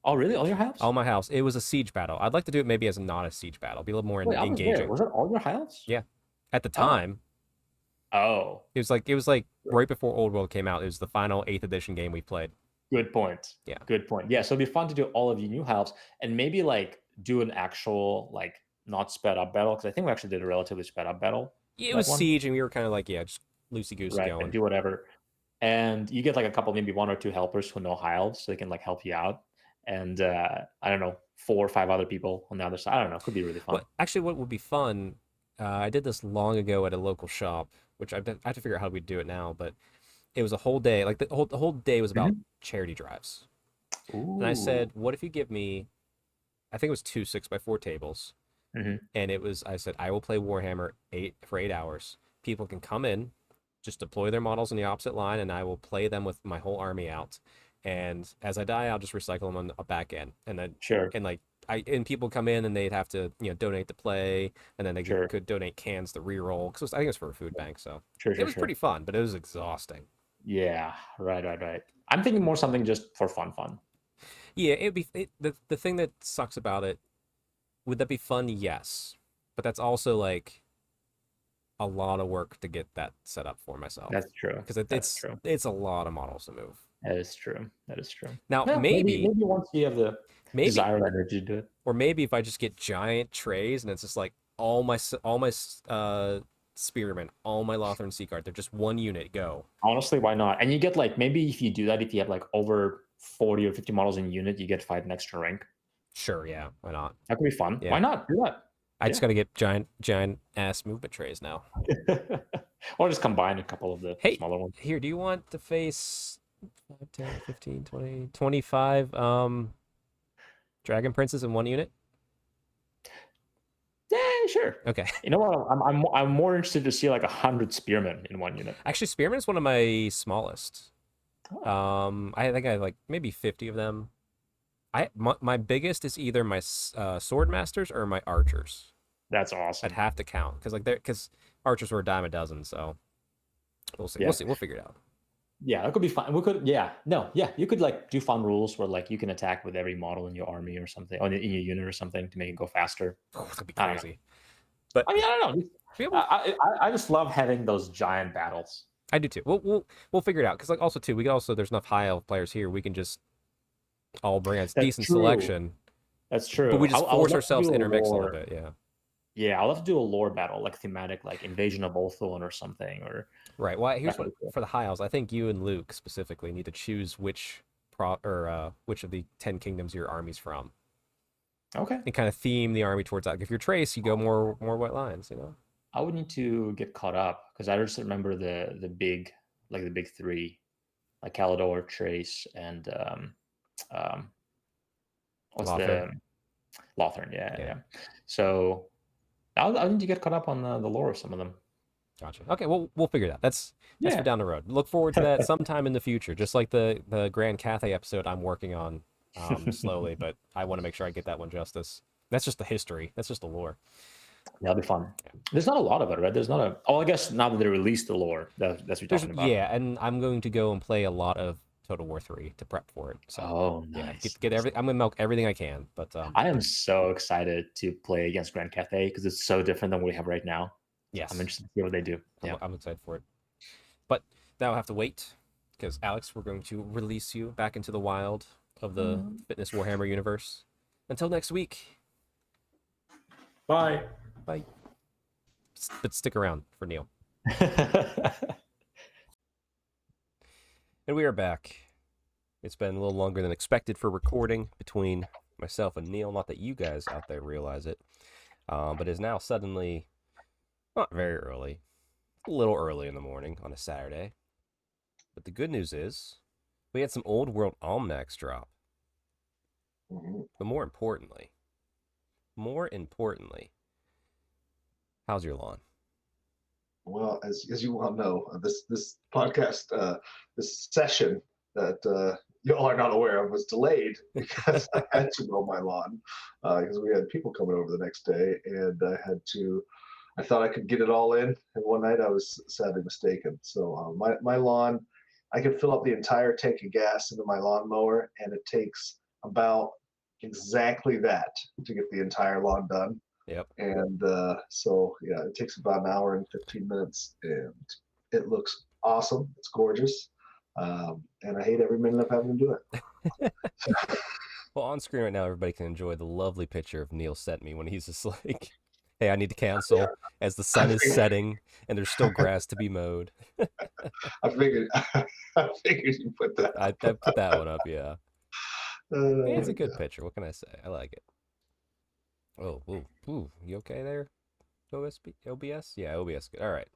Oh, really? All your high elves? All my house. It was a siege battle. I'd like to do it maybe as not a siege battle. Be a little more Wait, I was there. engaging. Was it all your high elves? Yeah. At the Oh, time, oh, it was like right before Old World came out. It was the final 8th edition game we played. good point. Yeah. Good point. Yeah, so it'd be fun to do all of your new high elves and maybe like do an actual like not sped up battle because I think we actually did a relatively sped up battle It was that one. siege, and we were kind of like, yeah, just loosey goosey Right, going. do whatever. And you get like a couple, maybe one or two helpers who know high elves, so they can like help you out. And I don't know, 4 or 5 other people on the other side. I don't know. Could be really fun. What actually, what would be fun? I did this long ago at a local shop, which I have to figure out how we do it now. But it was a whole day. Like the whole day was about Mhm. charity drives. And I Ooh. said, what if you give me? I think it was two 6x4 tables, Hmm. and it was I said I will play Warhammer 8 for 8 hours. People can come in, just deploy their models in the opposite line, and I will play them with my whole army out. And as I die, I'll just recycle them on a back end, and then Sure, and like people come in and they'd have to donate to play, and then they sure, could donate cans to reroll because I think it was for a food bank, so sure, it sure, was sure. pretty fun, but it was exhausting. Yeah, right, right, right. I'm thinking more something just for fun, fun. Yeah, the thing that sucks about it. Would that be fun? Yes, but that's also like a lot of work to get that set up for myself That's true. because That's true. it's a lot of models to move. That is true. That is true. Now Well, maybe maybe maybe once you have the maybe desire and energy to do it. or maybe if I just get giant trays and it's just like all my spearmen, all my Lothern Sea Guard, they're just one unit go. Honestly, why not? And you get like maybe if you do that, if you have like over 40 or 50 models in unit, you get 5 an extra rank. Sure, yeah, why not? That could be fun. Yeah, Why not? Do that. I just Yeah. gotta get giant ass movement trays now. Or just combine a couple of the Hey, smaller ones. here, do you want to face 5, 10, 15, 20, 25 Dragon Princes in one unit? Yeah, sure. Okay. You know what? I'm more interested to see like 100 spearmen in one unit. Actually, Spearman is one of my smallest. Oh, I think I have like maybe 50 of them. My biggest is either my sword masters or my archers. that's I'd awesome. have to count because archers were a dime a dozen. So we'll see. We'll Yeah. see. We'll figure it out. Yeah, that could be fun. We could, yeah, no, yeah, you could like do fun rules where like you can attack with every model in your army or something, or in your unit or something to make it go faster. Oh, that'd be I don't know. crazy. But I mean, I don't know. be able, I just love having those giant battles. I do too. We'll figure it out because like also too we could also there's enough high elf players here. We can just all bring a That's decent true. selection, That's but true. we just I would force love to ourselves do to a intermix a little lore. bit. Yeah. Yeah, I'll have to do a lore battle, like thematic, like Invasion of Ulthuan or something, or Right. Well, here's that could what be cool. for the high elves. I think you and Luke specifically need to choose which of the 10 kingdoms your army's from, Okay. and kind of theme the army towards that. Like if you're Trace, you go more white lines. I would need to get caught up because I just remember the big like the big three, like Calidor, Trace, and um what's Lothern. the Lothern? Yeah, yeah. Yeah. Yeah. So I'll need to get caught up on the lore of some of them. Gotcha. Okay. Well, we'll figure it out. That's for Yeah. down the road. Look forward to that sometime in the future. Just like the Grand Cathay episode, I'm working on slowly, but I want to make sure I get that one justice. That's just the history. That's just the lore. That'll be fun. There's not a lot of it, right? There's not a. Oh, I guess now that they released the lore, that's what you're talking about. Yeah, and I'm going to go and play a lot of Total War 3 to prep for it. So Oh, yeah, nice. get Nice. every. I'm gonna milk everything I can, but I am so excited to play against Grand Cathay because it's so different than what we have right now. So I'm yes, interested to see what they do. Yeah. I'm excited for it. But now I have to wait because Alex, we're going to release you back into the wild of the Fitness Warhammer universe. Until next week, Bye. bye. But stick around for Neil. And we are back. It's been a little longer than expected for recording between myself and Neil. Not that you guys out there realize it, but it's now suddenly not very early, a little early in the morning on a Saturday. But the good news is we had some old world almanacs drop. But more importantly, how's your lawn? Well, as you well know, this podcast, this session that you all are not aware of was delayed because I had to mow my lawn because we had people coming over the next day, and I thought I could get it all in, and one night I was sadly mistaken. So my lawn, I could fill up the entire tank of gas into my lawnmower, and it takes about exactly that to get the entire lawn done. Yep. And so yeah, it takes about an hour and 15 minutes, and it looks awesome. It's gorgeous, and I hate every minute of having to do it. Well, on screen right now, everybody can enjoy the lovely picture of Neil sent me when he's just like, "Hey, I need to cancel as the sun is setting and there's still grass to be mowed." I figured you put that. I put that one up, yeah. It's a good Yeah. picture. What can I say? I like it. Oh, ooh, you okay there? OBS? Yeah, OBS. Good. All right.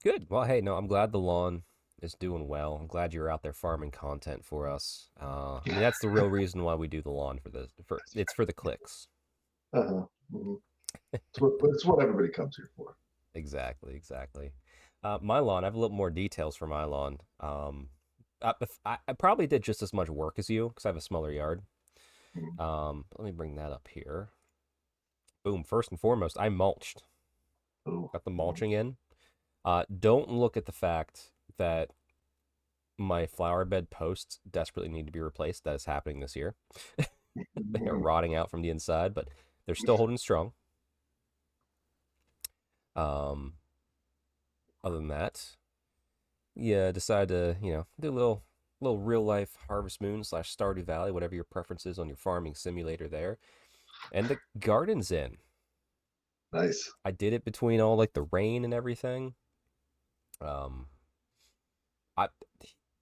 Good. Well, hey, no, I'm glad the lawn is doing well. I'm glad you're out there farming content for us. I mean, that's the real reason why we do the lawn it's for the clicks. Uh-huh. Mm-hmm. It's what everybody comes here for. Exactly. My lawn, I have a little more details for my lawn. I probably did just as much work as you because I have a smaller yard. Let me bring that up here. Boom. First and foremost, I mulched. Oh. Got the mulching in. Don't look at the fact that my flower bed posts desperately need to be replaced. That is happening this year. They are rotting out from the inside, but they're still holding strong. Other than that, yeah, decide to, do a little real life Harvest Moon / Stardew Valley, whatever your preference is on your farming simulator there. And the garden's in. Nice. I did it between all like the rain and everything. I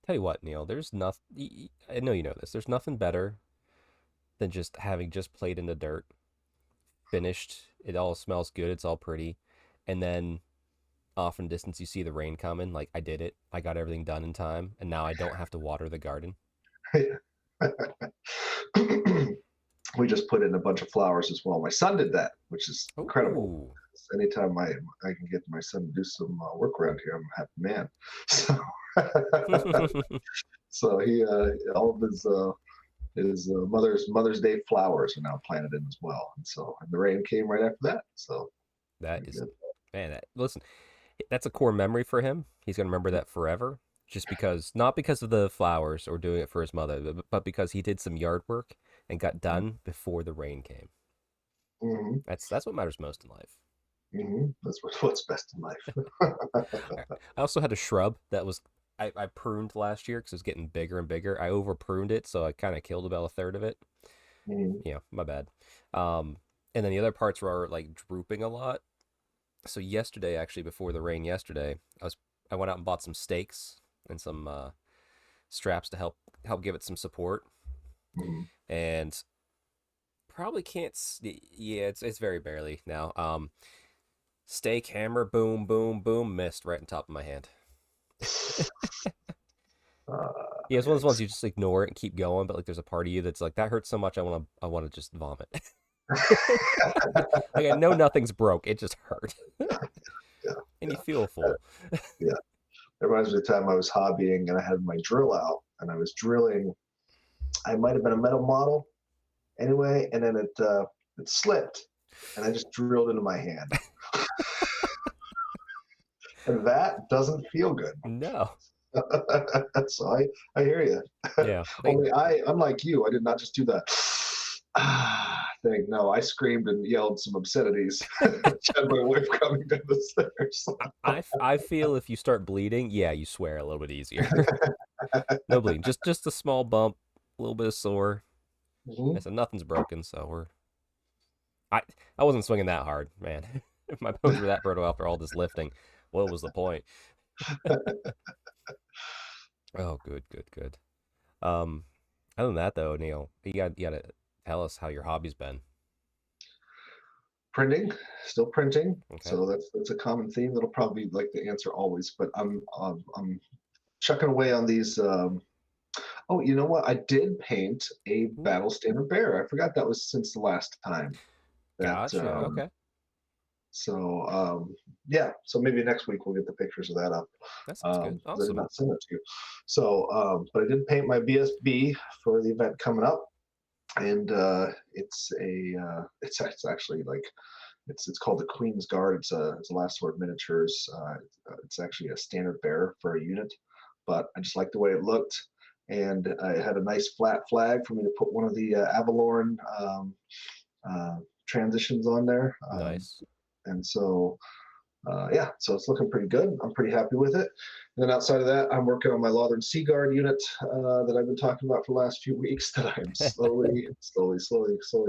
tell you what, Neil, there's nothing. I know you know this. There's nothing better than just having just played in the dirt, finished. It all smells good. It's all pretty, and then off in distance you see the rain coming. Like I did it. I got everything done in time, and now I don't have to water the garden. We just put in a bunch of flowers as well. My son did that, which is incredible. Ooh. Anytime I can get my son to do some work around here, I'm a happy man. So he all of his Mother's Day flowers are now planted in as well, and the rain came right after that. So that is, man. Listen, that's a core memory for him. He's gonna remember that forever. Just because, not because of the flowers or doing it for his mother, but because he did some yard work and got done before the rain came. Mm-hmm. That's what matters most in life. Mm-hmm. That's what's best in life. I also had a shrub that was I pruned last year because it was getting bigger and bigger. I over pruned it, so I kind of killed about a third of it. Mm-hmm. Yeah, my bad. And then the other parts were like drooping a lot. So yesterday, actually, before the rain yesterday, I went out and bought some stakes and some straps to help give it some support. Mm-hmm. And probably can't. Yeah, it's very barely now. Stake, hammer, boom, boom, boom, missed right on top of my hand. Yeah, it's one of those ones you just ignore it and keep going, but like there's a part of you that's like that hurts so much I want to just vomit. Like I know nothing's broke, it just hurt. And you feel full. Yeah. It reminds me of the time I was hobbying and I had my drill out and I was drilling. I might have been a metal model anyway, and then it slipped and I just drilled into my hand. And that doesn't feel good. No. So I hear you. Yeah. Only unlike you, I did not just do the thing. No, I screamed and yelled some obscenities. Had my wife coming down the stairs. I feel if you start bleeding, yeah, you swear a little bit easier. No bleeding, just a small bump, a little bit of sore. I Mhm. said nothing's broken, so I I wasn't swinging that hard, man. If my bones were that brittle after all this lifting, what was the point? Oh, good, good, good. Um, Other than that though, Neil, you gotta tell us how your hobby's been. Printing, still printing. Okay. So that's a common theme. That'll probably be like the answer always. But I'm chucking away on these. Oh, you know what? I did paint a Ooh, battle standard bear. I forgot that was since the last time. That gotcha. Okay. so yeah. So maybe next week we'll get the pictures of that up. That sounds good. 'Cause I did Awesome. not send it to you. So, but I did paint my BSB for the event coming up, and it's actually like it's called the Queen's Guard. It's a Last Sword Miniatures. It's actually a standard bearer for a unit, but I just liked the way it looked, and I had a nice flat flag for me to put one of the Avalorn uh, transitions on there, Nice. and so yeah, so it's looking pretty good. I'm pretty happy with it. And then outside of that, I'm working on my Lothern Sea Guard unit that I've been talking about for the last few weeks that I'm slowly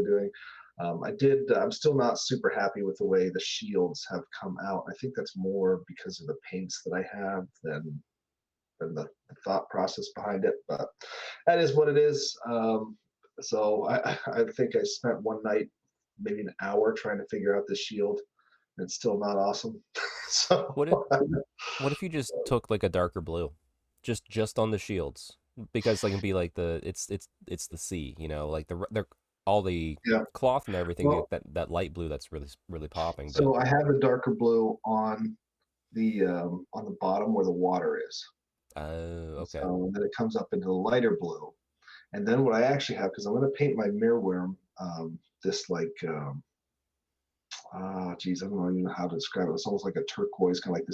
doing. I'm still not super happy with the way the shields have come out. I think that's more because of the paints that I have than the thought process behind it. But that is what it is. So I think I spent one night, maybe an hour, trying to figure out the shield. And it's still not awesome. So What if what if you just took like a darker blue, just on the shields, because like it can be like it's the sea, like they're all the yeah. cloth and everything Well, that light blue that's really popping, but so I have a darker blue on the bottom where the water is. oh, And okay. so then it comes up into the lighter blue. And then what I actually have, because I'm going to paint my mealworm, this like geez, I don't even know how to describe it. It's almost like a turquoise, kind of like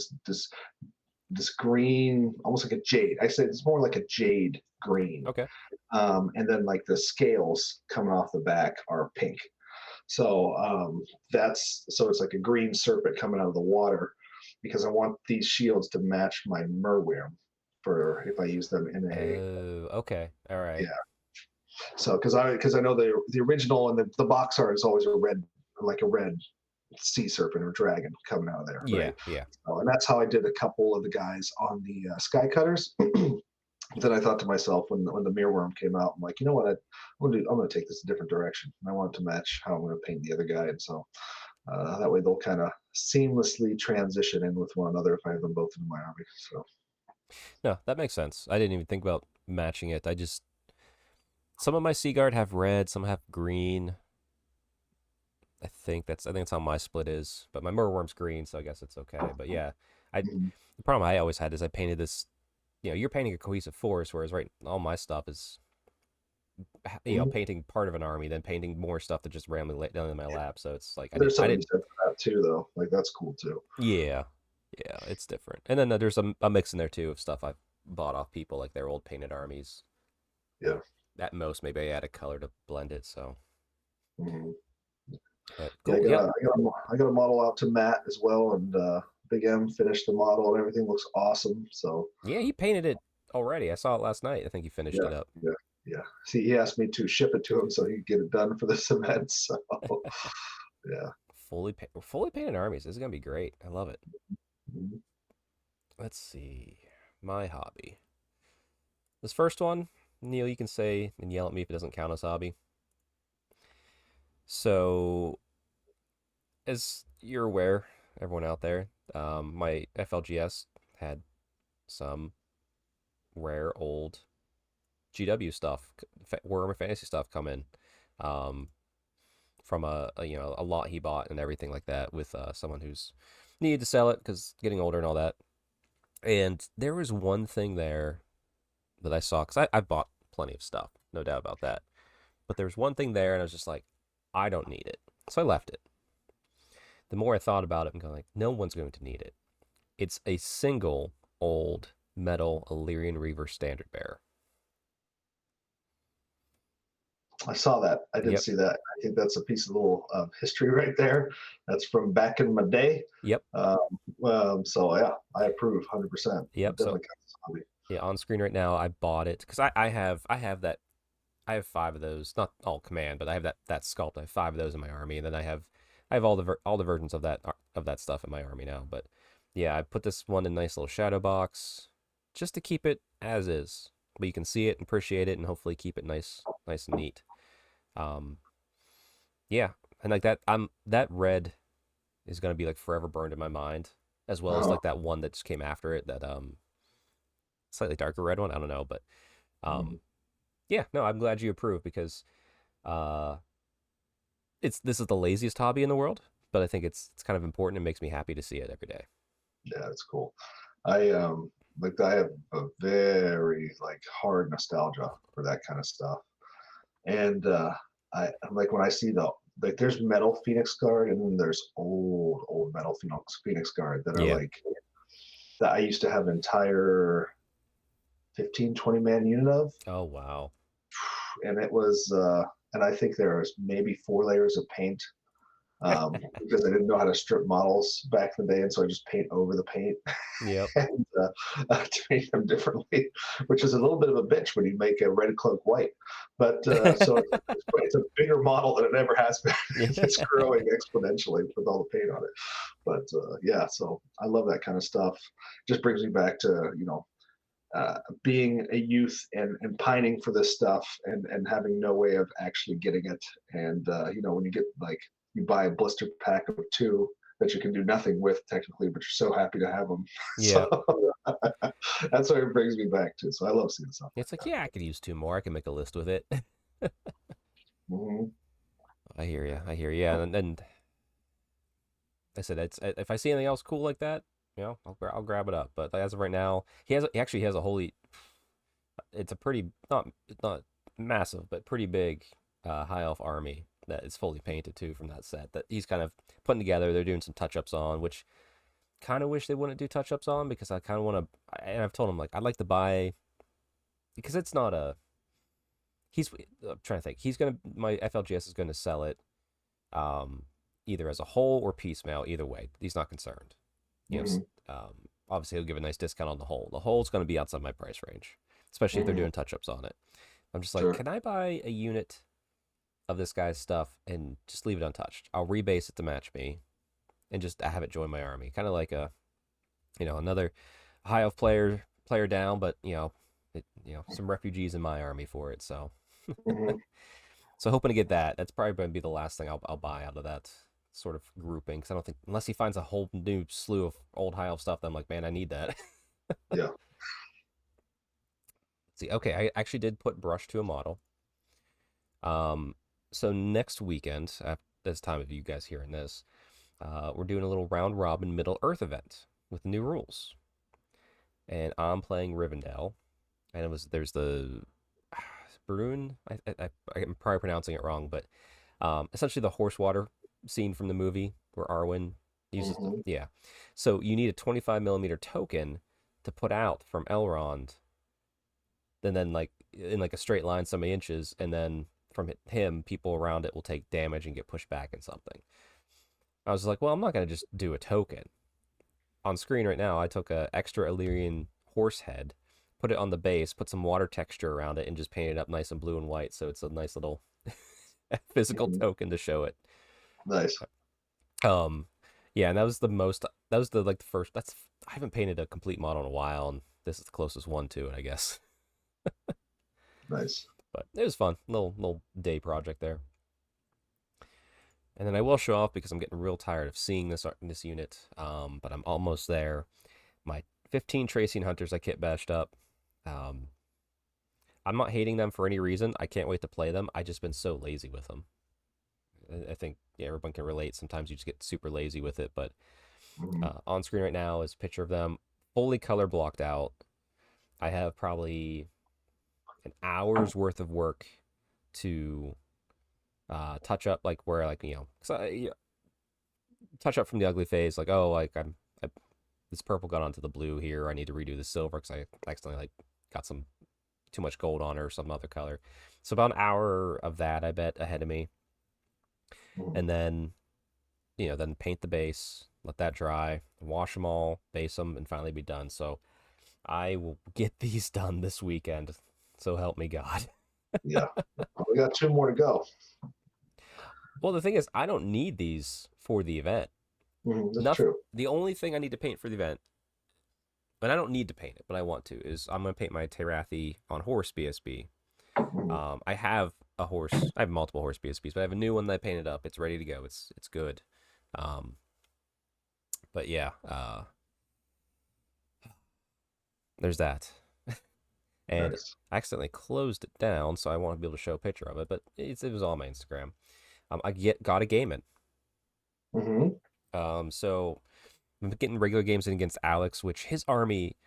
this green, almost like a jade. I say it's more like a jade green. Okay. And then like the scales coming off the back are pink. So it's like a green serpent coming out of the water because I want these shields to match my merwyrm for if I use them in a Oh, okay. All right. yeah. So because I know the original and the box art is always a red sea serpent or dragon coming out of there, Yeah, right? yeah. So, and that's how I did a couple of the guys on the sky cutters. Then I thought to myself when the mealworm came out, I'm like, you know what? I'm gonna take this a different direction. I want it to match how I'm gonna paint the other guy, and so that way they'll kind of seamlessly transition in with one another if I have them both in my army. So No, that makes sense. I didn't even think about matching it. Some of my Sea Guard have red, some have green. I think that's how my split is. But my Murworm's green, so I guess it's okay. But yeah, mhm. the problem I always had is I painted this. You're painting a cohesive force, whereas right, all my stuff is Mhm. painting part of an army, then painting more stuff that just randomly lay down in my lap. So it's like There's I something to didn't. be said for that too, though. Like that's cool too. Yeah, yeah, it's different. And then there's a mix in there too of stuff I've bought off people, like their old painted armies. Yeah. At most, maybe I add a color to blend it. So, Mhm. but Yeah, cool. Yep. I got a model out to Matt as well, and Big M finished the model, and everything looks awesome. So Yeah, he painted it already. I saw it last night. I think he finished yeah, it up. yeah, yeah. See, he asked me to ship it to him so he could get it done for this event. So yeah. Fully painted armies. This is gonna be great. I love it. Mhm. Let's see. My hobby. This first one, Neil, you can say and yell at me if it doesn't count as hobby. So, as you're aware, everyone out there, my FLGS had some rare old GW stuff, Warhammer Fantasy stuff come in, um, from a lot he bought and everything like that with someone who's needed to sell it because getting older and all that. And there was one thing there that I saw because I bought plenty of stuff, no doubt about that. But there was one thing there, and I was just like, I don't need it, so I left it. the more I thought about it, I'm going like, no one's going to need it. It's a single old metal Illyrian Reaver standard bearer. I saw that. I did Yep. see that. I think that's a piece of little history right there. That's from back in my day. Yep. So yeah, I approve 100%. Yep. So Definitely kind of hobby. yeah, on screen right now, I bought it because I have that. I have five of those, not all command, but I have that sculpt. I have five of those in my army, and then I have all the versions of that stuff in my army now. But yeah, I put this one in a nice little shadow box just to keep it as is, but you can see it and appreciate it, and hopefully keep it nice and neat. Um, yeah, and like that, that red is gonna be like forever burned in my mind, as well as Uh-huh. like that one that just came after it, that slightly darker red one. I don't know, but Mhm. um, yeah, no, I'm glad you approve because uh, this is the laziest hobby in the world, but I think it's kind of important. It makes me happy to see it every day. Yeah, it's cool. I like I have a very like hard nostalgia for that kind of stuff. And I'm like when I see the like there's metal Phoenix Guard and then there's old metal Phoenix Guard that are Yeah. like that I used to have an entire 15, 20 man unit of. Oh wow. And it was and I think there was maybe 4 layers of paint because I didn't know how to strip models back in the day, and so I just paint over the paint Yep. and to paint them differently, which is a little bit of a bitch when you make a red cloak white. But so it's a bigger model than it ever has been. It's growing exponentially with all the paint on it. But yeah, so I love that kind of stuff. Just brings me back to being a youth and pining for this stuff and having no way of actually getting it. And when you get like you buy a blister pack of two that you can do nothing with technically, but you're so happy to have them. So Yep. that's what it brings me back to. So I love seeing stuff like It's like, that. yeah, I could use two more. I can make a list with it. Mhm. I hear you. I hear you. Yeah, and I said, if I see anything else cool like that, I'll grab it up. But as of right now, he actually has a holy. It's a pretty not massive, but pretty big high elf army that is fully painted too from that set that he's kind of putting together. They're doing some touch ups on, which kind of wish they wouldn't do touch ups on because I kind of want to. And I've told him like I'd like to buy because it's not a. I'm trying to think. My FLGS is gonna sell it, um, either as a whole or piecemeal. Either way, he's not concerned. You know, Mhm. obviously he'll give a nice discount on the whole. The whole's going to be outside my price range, especially if they're Mhm. doing touch ups on it. I'm just like, Sure. can I buy a unit of this guy's stuff and just leave it untouched? I'll rebase it to match me and just have it join my army, kind of like another high elf player down, but some refugees in my army for it. So Mhm. so hoping to get that. That's probably going to be the last thing I'll buy out of that sort of grouping because I don't think unless he finds a whole new slew of old high elf stuff, then I'm like, man, I need that. Yeah. See, okay, I actually did put brush to a model. Um, so next weekend, at this time of you guys hearing this, we're doing a little round robin Middle Earth event with new rules, and I'm playing Rivendell, and there's the Brune. I'm probably pronouncing it wrong, but essentially the horse water scene from the movie where Arwen uses Mhm. yeah. So you need a 25 millimeter token to put out from Elrond, and then like in like a straight line so many inches, and then from him, people around it will take damage and get pushed back in something. I was like, well, I'm not gonna just do a token. On screen right now, I took a extra Illyrian horse head, put it on the base, put some water texture around it, and just painted it up nice and blue and white, so it's a nice little physical Mhm. token to show it. Nice. Um, yeah, and that was the most. That was the like the first. I haven't painted a complete model in a while, and this is the closest one to it, I guess. Nice. But it was fun, little day project there. And then I will show off because I'm getting real tired of seeing this unit. But I'm almost there. My 15 tracing hunters I kit bashed up. Um, I'm not hating them for any reason. I can't wait to play them. I just been so lazy with them. I think yeah, everyone can relate. Sometimes you just get super lazy with it. But Mhm. on screen right now is a picture of them fully color blocked out. I have probably an hour's worth of work to touch up like where like touch up from the ugly phase, like, oh, like this purple got onto the blue here. I need to redo the silver because I accidentally like got some too much gold on it or some other color. So about an hour of that, I bet, ahead of me, Mhm. and then then paint the base, let that dry, wash them all, base them, and finally be done. So I will get these done this weekend. So help me God. Yeah. We got 2 more to go. Well, the thing is, I don't need these for the event. That's true. The only thing I need to paint for the event, and I don't need to paint it, but I want to, is I'm going to paint my Terathi on horse BSB. Mhm. I have a horse. I have multiple horse BSBs, but I have a new one that I painted up. It's ready to go. It's good. Um, but yeah, there's that. And Nice. I accidentally closed it down, so I want to be able to show a picture of it. But it was on my Instagram. I got a game in. Hmm. So I'm getting regular games in against Alex, which his army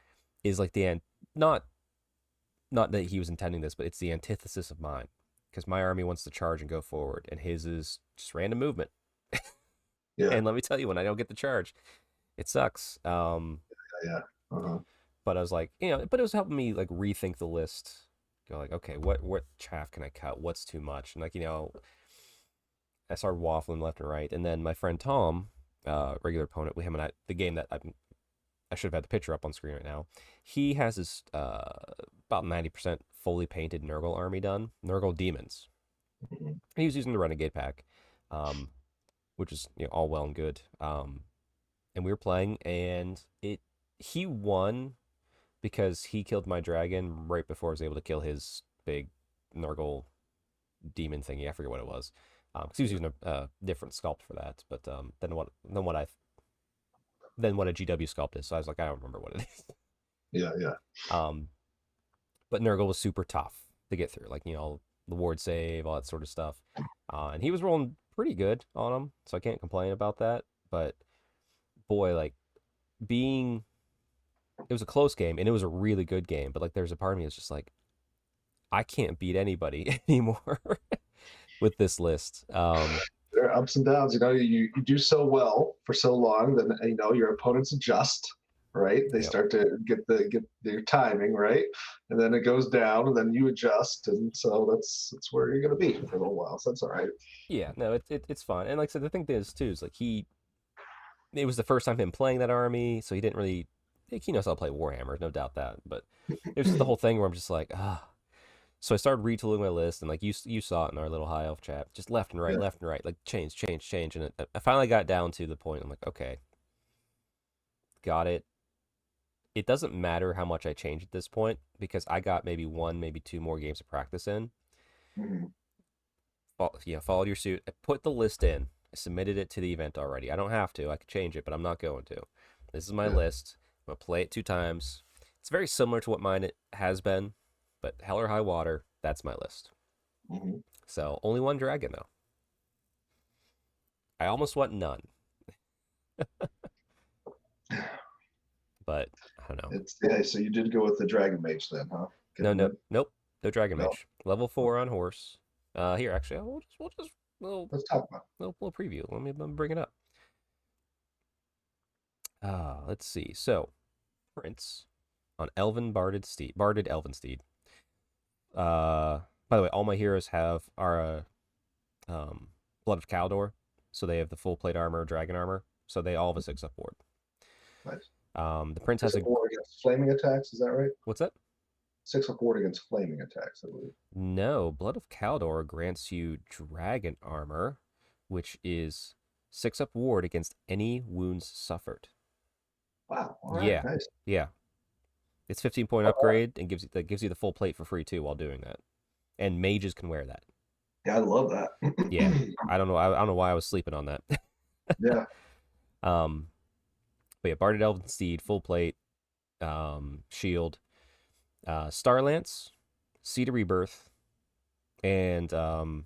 is like the end. Not that he was intending this, but it's the antithesis of mine. Because my army wants to charge and go forward, and his is just random movement. Yeah. And let me tell you, when I don't get the charge, it sucks. Yeah. Uh-huh. But I was like, but it was helping me like rethink the list. Go like, okay, what chaff can I cut? What's too much? And like, I started waffling left and right. And then my friend Tom, regular opponent, with him and I, the game that I should have had the picture up on screen right now. He has his about 90% fully painted Nurgle army done. Nurgle demons. Mhm. He was using the Renegade pack, which is all well and good. And we were playing, and he won because he killed my dragon right before I was able to kill his big Nurgle demon thingy. I forget what it was, because he was using a different sculpt for that. But than what a GW sculpt is. So I was like, I don't remember what it is. Yeah. Um, but Nurgle was super tough to get through, like the ward save, all that sort of stuff. And he was rolling pretty good on him, so I can't complain about that. But boy, like being, it was a close game and it was a really good game. But like, there's a part of me that's just like, I can't beat anybody anymore with this list. There are ups and downs. You do so well for so long, then your opponents adjust, right? They Yep. start to get their timing right, and then it goes down, and then you adjust, and so that's where you're going to be for a little while. So that's all right. Yeah, no, it's fine. And like I said, the thing is too is like it was the first time him playing that army, so he didn't really. Like, he knows how to play Warhammer, no doubt that. But it was just the whole thing where I'm just like, ah. So I started retooling my list, and like you saw it in our little high elf chat, just Yeah. left and right, like change, and I finally got down to the point. I'm like, okay, got it. It doesn't matter how much I change at this point because I got maybe one, maybe two more games of practice in. Mhm. Followed your suit. I put the list in. I submitted it to the event already. I don't have to. I could change it, but I'm not going to. This is my Yeah. list. I'm gonna play it 2 times. It's very similar to what mine has been, but hell or high water, that's my list. Mhm. So only one dragon though. I almost want none, but I don't know. It's yeah. So you did go with the Dragon Mage then, huh? No, Getting no, the nope. No dragon no. mage. Level 4 on horse. Here actually, we'll just Let's talk about. little preview. Let me bring it up. Let's see. So Prince on Barded Elven Steed. By the way, all my heroes are Blood of Caldor, so they have the full plate armor, dragon armor, so they all have a 6-up ward. Nice. The prince has Six a up ward against flaming attacks. Is that right? what's that? 6-up ward against flaming attacks, I believe. No, Blood of Caldor grants you dragon armor, which is 6-up ward against any wounds suffered. Wow. All right. Yeah, Nice. yeah. It's 15-point upgrade and gives you the full plate for free too while doing that. And mages can wear that. Yeah, I love that. Yeah, I don't know. I don't know why I was sleeping on that. Yeah. um, but yeah, Barded Elven Steed, full plate, shield, Starlance, Seed of Rebirth, and a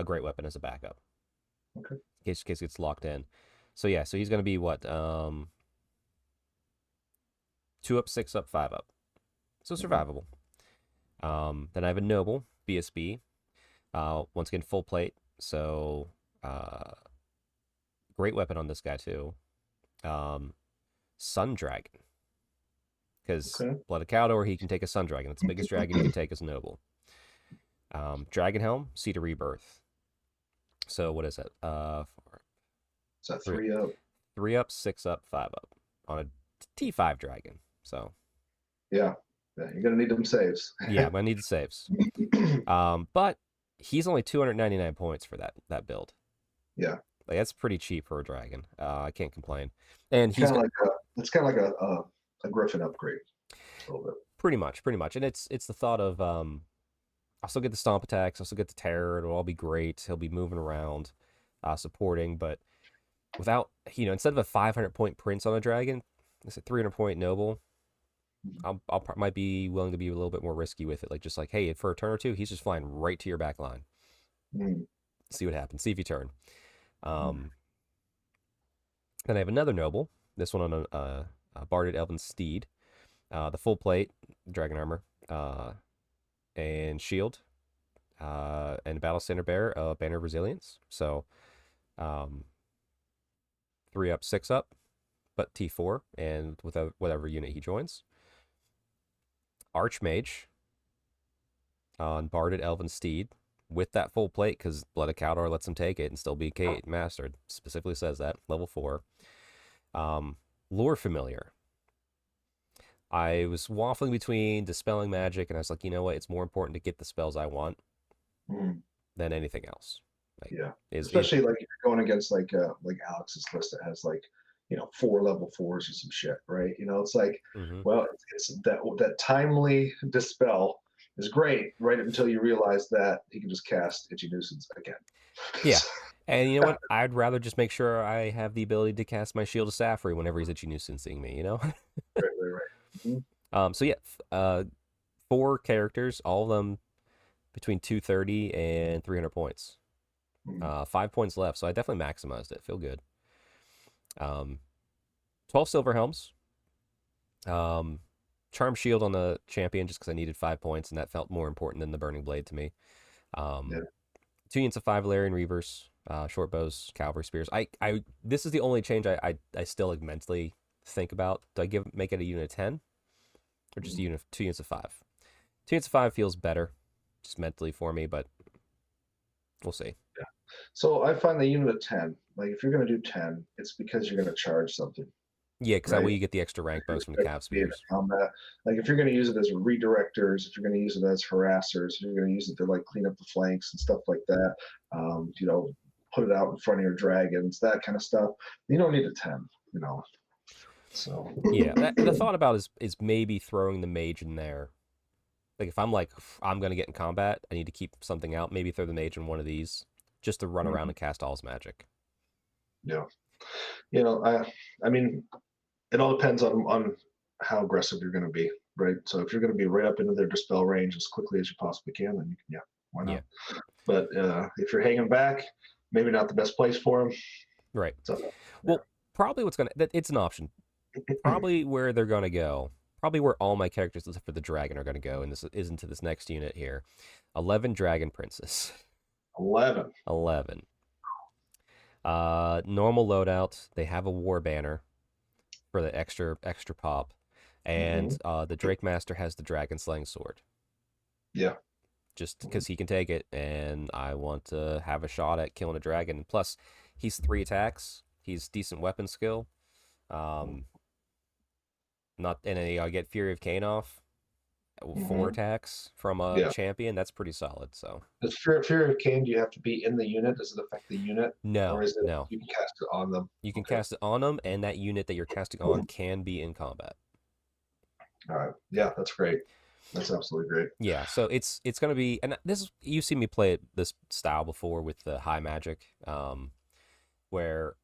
great weapon as a backup. Okay. In case it gets locked in. So yeah, so he's gonna be what 2-up, 6-up, 5-up. So survivable. Then I have a noble BSB. Once again, full plate. So great weapon on this guy too. Sun Dragon. Because Okay. Blood of Caldor, he can take a Sun Dragon. It's the biggest dragon you can take as noble. Dragon Helm, Seed of Rebirth. So what is it? It's a Three- 3-up. 3 up, 6 up, 5 up on a T5 dragon. So Yeah. You're gonna need them saves. yeah, I'm gonna need the saves. But he's only 299 points for that build. Yeah. Like that's pretty cheap for a dragon. I can't complain. And It's he's kind of like a Griffin upgrade. A little bit. pretty much. And it's the thought of I'll still get the stomp attacks, I'll still get the terror, it'll all be great. He'll be moving around, supporting, but without instead of a 500 point prince on a dragon, it's a 300 point noble. Might be willing to be a little bit more risky with it. Like just like, hey, for a turn or two, he's just flying right to your back line. See what happens. See if you turn. Then I have another noble. This one on a Barded Elven Steed. The full plate, dragon armor, and shield, and battle standard bearer, banner of resilience. So, 3 up, 6 up, but T4, and with whatever unit he joins. Archmage on Barded Elven Steed with that full plate because Blood of Caldor lets him take it and still be mastered. Specifically says that level 4. Lore Familiar. I was waffling between Dispelling Magic, and I was like, you know what? It's more important to get the spells I want than anything else. Like, Yeah, especially like if you're going against like Alex's list that has like 4 level 4s or some shit, right? It's like, well, it's that timely dispel is great right until you realize that he can just cast Itchy Nuisance again. Yeah. And you know what? I'd rather just make sure I have the ability to cast my Shield of Saffrey whenever he's Itchy Nuisancing me, Right. So yeah, 4 characters, all of them between 230 and 300 points. 5 points left, so I definitely maximized it. Feel good. 12 silver helms. Charm shield on the champion just because I needed 5 points, and that felt more important than the burning blade to me. 2 units of 5 Valerian Reavers, short bows, cavalry spears. I this is the only change I still like mentally think about. Do I make it a unit of 10 or just 2 units of 5? 2 units of 5 feels better just mentally for me, but we'll see. Yeah. So I find the unit of 10, like if you're going to do 10, it's because you're going to charge something. Yeah, because that way you get the extra rank bonus from the cav spears. Combat. Like if you're going to use it as redirectors, if you're going to use it as harassers, if you're going to use it to like clean up the flanks and stuff like that, put it out in front of your dragons, that kind of stuff. You don't need a 10, So yeah, the thought about is maybe throwing the mage in there. Like if I'm going to get in combat, I need to keep something out. Maybe throw the mage in one of these just to run around and cast all his magic. Yeah, I mean, it all depends on how aggressive you're going to be, right? So if you're going to be right up into their dispel range as quickly as you possibly can, then why not? Yeah. But if you're hanging back, maybe not the best place for them. Right. So, well, probably it's an option. Probably where they're going to go. Probably where all my characters except for the dragon are going to go, and this is into this next unit here. 11 Dragon Princes. 11. Normal loadout. They have a war banner for the extra pop, and the Drake Master has the Dragon Slaying Sword. Yeah. Just because he can take it, and I want to have a shot at killing a dragon. Plus, he's 3 attacks. He's decent weapon skill. I get Fury of Cain off. 4 attacks from a champion. That's pretty solid. So, does Fury of Cain, do you have to be in the unit? Does it affect the unit? No, or is it, no. You can cast it on them. You can cast it on them, and that unit that you're casting on can be in combat. All right. Yeah, that's great. That's absolutely great. Yeah, so it's going to be, and you've seen me play this style before with the high magic, where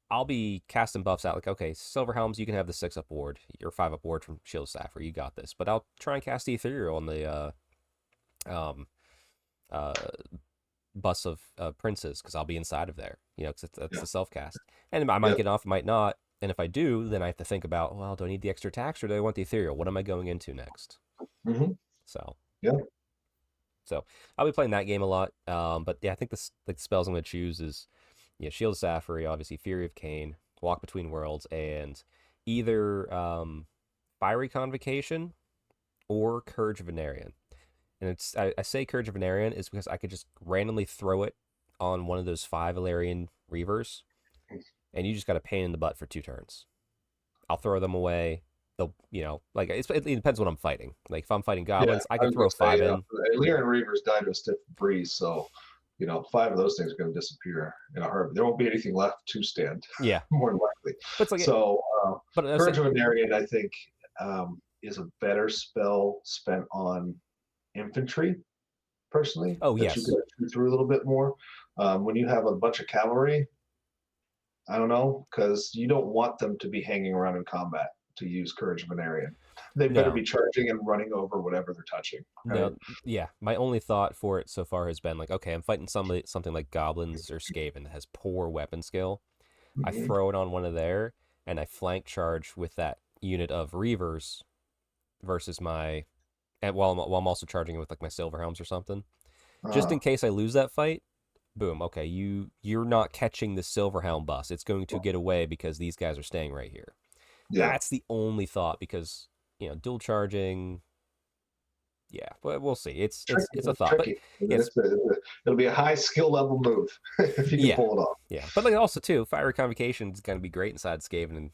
I'll be casting buffs out like, okay, Silver Helms, you can have the 6 up ward, your 5 up ward from Shield of Saffrey, you got this. But I'll try and cast the Ethereal on the bus of princes because I'll be inside of there, because that's the self cast, and I might get off, might not, and if I do, then I have to think about, well, do I need the extra attacks or do I want the Ethereal? What am I going into next? So I'll be playing that game a lot. But yeah, I think the spells I'm going to choose is Yeah, Shield of Sapphire, obviously Fury of Cain, Walk Between Worlds, and either Fiery Convocation or Courage of Venarian. And I say Courage of Venarian is because I could just randomly throw it on one of those 5 Illyrian Reavers, and you just got a pain in the butt for 2 turns. I'll throw them away. They'll, like it depends what I'm fighting. Like if I'm fighting goblins, I can throw 5 in. Illyrian Reavers died to a stiff breeze, so 5 of those things are going to disappear in a hurry. There won't be anything left to stand. Yeah, more than likely. but it's like Courage of Venarian, I think, is a better spell spent on infantry. Personally, oh that yes, you can shoot through a little bit more. When you have a bunch of cavalry, I don't know, because you don't want them to be hanging around in combat to use Courage of Venarian. They better be charging and running over whatever they're touching. Right? No, yeah. My only thought for it so far has been like, okay, I'm fighting something like goblins or Skaven that has poor weapon skill. I throw it on one of there, and I flank charge with that unit of Reavers versus my, and while I'm also charging it with like my Silver Helms or something, just in case I lose that fight. Boom. Okay, you're not catching the Silver Helm bus. It's going to get away because these guys are staying right here. Yeah. That's the only thought because dual charging. Yeah, but we'll see. It's a thought, but it'll be a high skill level move if you can pull it off. Yeah, but like also too, Fiery Convocation is going to be great inside Skaven, and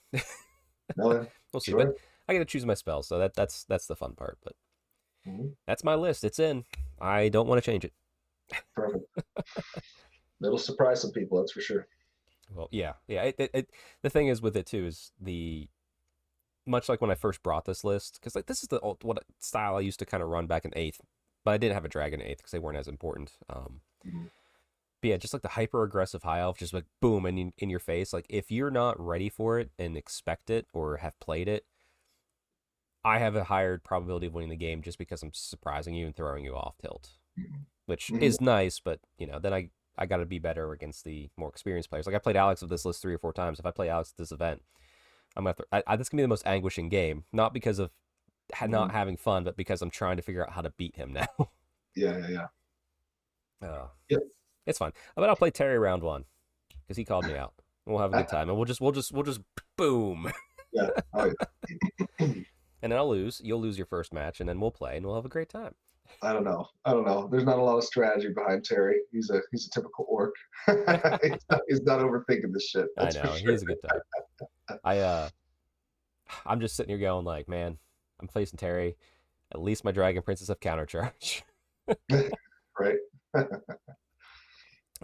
we'll see. But I got to choose my spells, so that's the fun part. But that's my list. It's in. I don't want to change it. Perfect. It'll surprise some people, that's for sure. Well, yeah. The thing is with it too is much like when I first brought this list, because like this is what style I used to kind of run back in 8th, but I didn't have a dragon in 8th because they weren't as important. But yeah, just like the hyper aggressive high elf, just like boom in your face. Like if you're not ready for it and expect it or have played it, I have a higher probability of winning the game just because I'm surprising you and throwing you off tilt, which is nice. But then I got to be better against the more experienced players. Like I played Alex with this list 3 or 4 times. If I play Alex at this event, I'm gonna this can be the most anguishing game, not because of not having fun, but because I'm trying to figure out how to beat him now. Yeah. It's fun. But I'll play Terry round 1 because he called me out. We'll have a good time, and we'll just boom. Yeah. And then I'll lose. You'll lose your first match, and then we'll play, and we'll have a great time. I don't know. There's not a lot of strategy behind Terry. He's a typical orc. he's not overthinking this shit. I know. He is a good time. I'm just sitting here going like, man, I'm facing Terry. At least my Dragon Princess have countercharge. Right.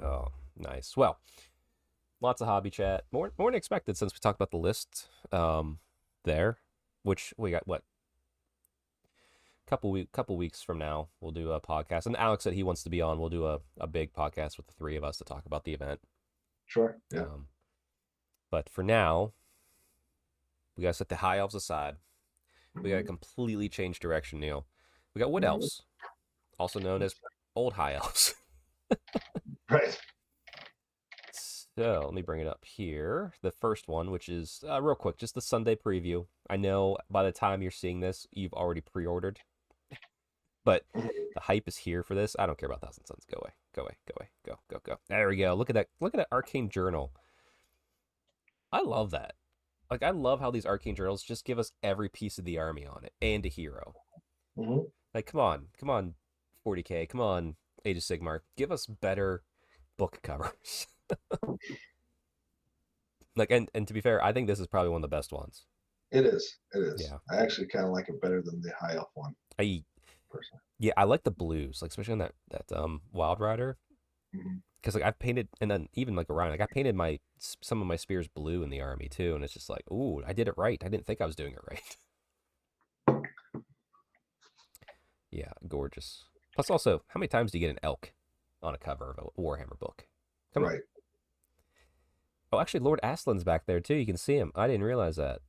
Oh, nice. Well, lots of hobby chat. More than expected since we talked about the list there, which we got what? Couple weeks from now we'll do a podcast, and Alex said he wants to be on. We'll do a big podcast with the 3 of us to talk about the event. Sure. Yeah. But for now, we gotta set the high elves aside. We gotta completely change direction, Neil. We got wood elves, also known as old high elves. Right. So let me bring it up here. The first one, which is real quick, just the Sunday preview. I know by the time you're seeing this, you've already pre-ordered. But the hype is here for this. I don't care about Thousand Suns. Go away. Go. There we go. Look at that Arcane Journal. I love that. Like, I love how these Arcane Journals just give us every piece of the army on it and a hero. Like, come on, 40K. Come on, Age of Sigmar. Give us better book covers. Like, and to be fair, I think this is probably one of the best ones. It is. Yeah. I actually kind of like it better than the high elf one. Personally. Yeah, I like the blues, like especially on that Wild Rider, because like I've painted, and then even like Orion, like I painted some of my spears blue in the army too, and it's just like, ooh, I did it right. I didn't think I was doing it right. Yeah, gorgeous. Plus, also, how many times do you get an elk on a cover of a Warhammer book? Come on. Oh, actually, Lord Aslan's back there too. You can see him. I didn't realize that.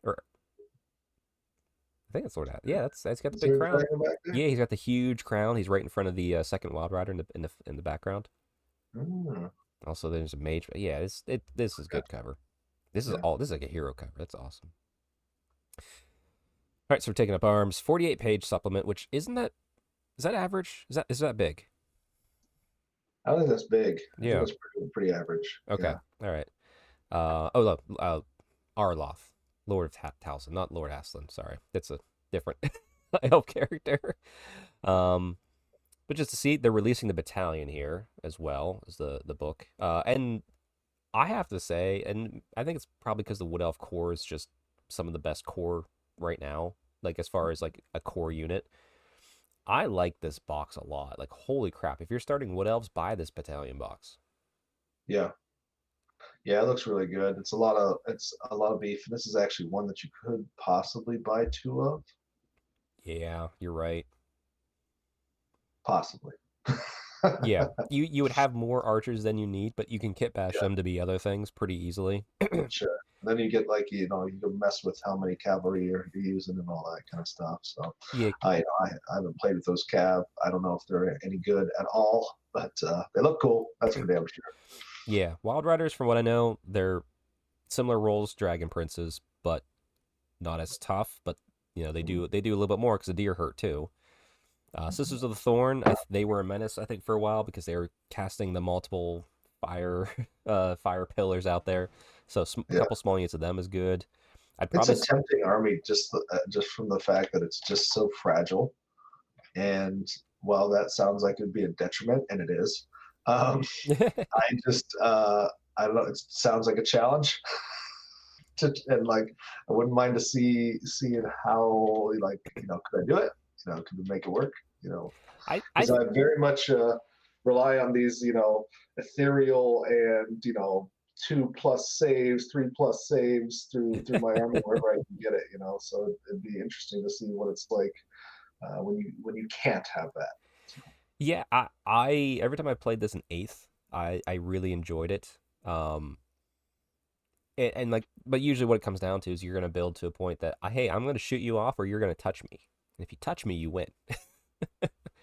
Or I think it's Lord Aslan. Yeah, that's got the big crown. Yeah, he's got the huge crown. He's right in front of the second Wild Rider in the background. Also, there's a mage. Yeah, this is good cover. This is like a hero cover. That's awesome. All right, so we're taking up arms. 48-page supplement, which is that average? Is that big? I don't think that's big. I think Yeah. that's pretty average. Okay. Yeah. All right. Oh, look, Arloth, Lord of Taliesin, not Lord Aslan. Sorry, it's a different elf character. Um, but just to see, they're releasing the battalion here as well as the book. And I have to say, and I think it's probably because the Wood Elf core is just some of the best core right now. Like as far as like a core unit, I like this box a lot. Like holy crap! If you're starting Wood Elves, buy this battalion box. Yeah. Yeah, it looks really good. It's a lot of beef. And this is actually one that you could possibly buy two of. Yeah, you're right. Possibly. Yeah, you would have more archers than you need, but you can kit bash Yeah, them to be other things pretty easily. sure. And then you get like, you can mess with how many cavalry you're using and all that kind of stuff. So Yeah, I haven't played with those cav. I don't know if they're any good at all, but they look cool. That's for damn sure. yeah. Wild Riders, from what I know, they're similar roles, Dragon Princes, but not as tough. But they do a little bit more because the deer hurt too. Sisters of the Thorn, they were a menace, I think, for a while because they were casting the multiple fire fire pillars out there. So a Yeah. couple small units of them is good. I'd It's probably a tempting army just from the fact that it's just so fragile. And while that sounds like it'd be a detriment, and it is, um, I just I don't know. It sounds like a challenge, and like I wouldn't mind to seeing how like could I do it? Could we make it work? I Because I very much rely on these ethereal and 2+ saves, 3+ saves through my army wherever I can get it. So it'd be interesting to see what it's like when you can't have that. Yeah, I every time I played this in eighth, I really enjoyed it. Um, and like, but usually what it comes down to is you're gonna build to a point that hey, I'm gonna shoot you off, or you're gonna touch me. And if you touch me, you win.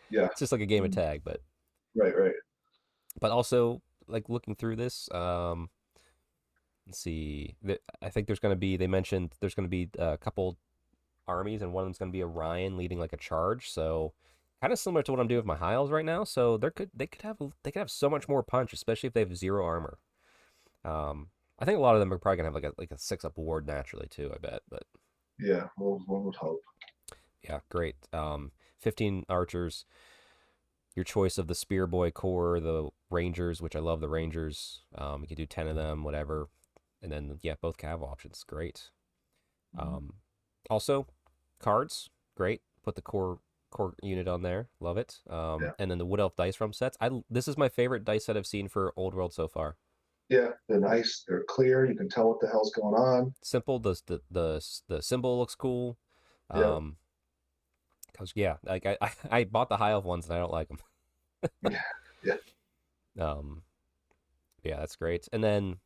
Yeah. It's just like a game of Mm. tag, Right. Right. but also like looking through this, let's see. I think there's gonna be. They mentioned there's gonna be a couple armies, and one of them's gonna be Orion leading like a charge. So kind of similar to what I'm doing with my Hiles right now. So they could have so much more punch, especially if they have zero armor. Um, I think a lot of them are probably gonna have like a 6-up ward naturally too. I bet, but Yeah. Well, one would hope. yeah, great. 15 archers. Your choice of the Spear Boy core, the Rangers, which I love the Rangers. You can do 10 of them, whatever, and then yeah, both cav options, great. Mhm. Um, Also, cards, great. Put the core unit on there, love it. Yeah. And then the Wood Elf dice from sets. This is my favorite dice set I've seen for Old World so far. Yeah. They're nice. They're clear. You can tell what the hell's going on. Simple. The symbol looks cool. Yeah. Um, cause yeah, like I bought the high elf ones and I don't like them. Yeah. Yeah. Um, yeah, that's great. And then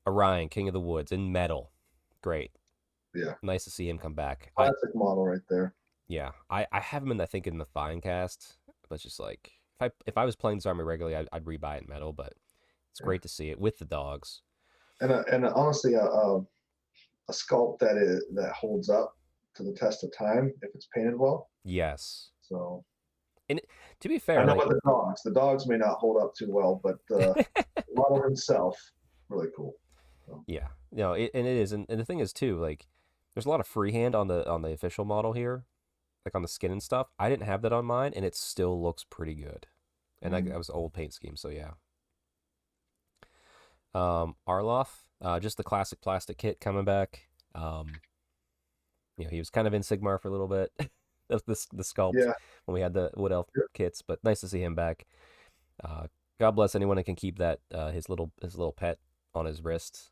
Orion, King of the Woods in metal, great. Yeah. Nice to see him come back. Classic model right there. Yeah, I have him in I think in the fine cast, but it's just like if I was playing this army regularly, I'd rebuy it in metal. But it's Yeah. great to see it with the dogs. And honestly, a sculpt that holds up to the test of time if it's painted well. Yes, So and to be I fair, know like about the dogs may not hold up too well, but the model himself really cool. So, yeah, and it is, and the thing is too, like there's a lot of freehand on the official model here, like on the skin and stuff. I didn't have that on mine, and it still looks pretty good. And I was old paint scheme, so yeah. Arloth, just the classic plastic kit coming back. He was kind of in Sigmar for a little bit. The sculpt yeah, when we had the Wood Elf yeah, kits, but nice to see him back. God bless anyone that can keep that his little pet on his wrist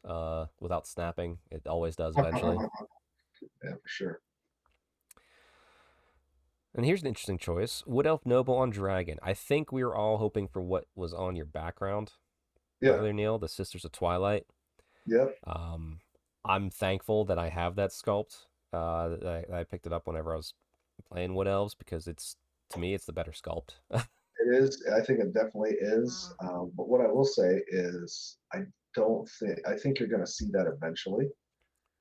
without snapping. It always does eventually. yeah, for sure. And here's an interesting choice: Wood Elf Noble on Dragon. I think we were all hoping for what was on your background Yeah, earlier, Neil, the Sisters of Twilight. yep. Um, I'm thankful that I have that sculpt. I picked it up whenever I was playing Wood Elves because to me it's the better sculpt. It is. I think it definitely is. But what I will say is, I think you're going to see that eventually, and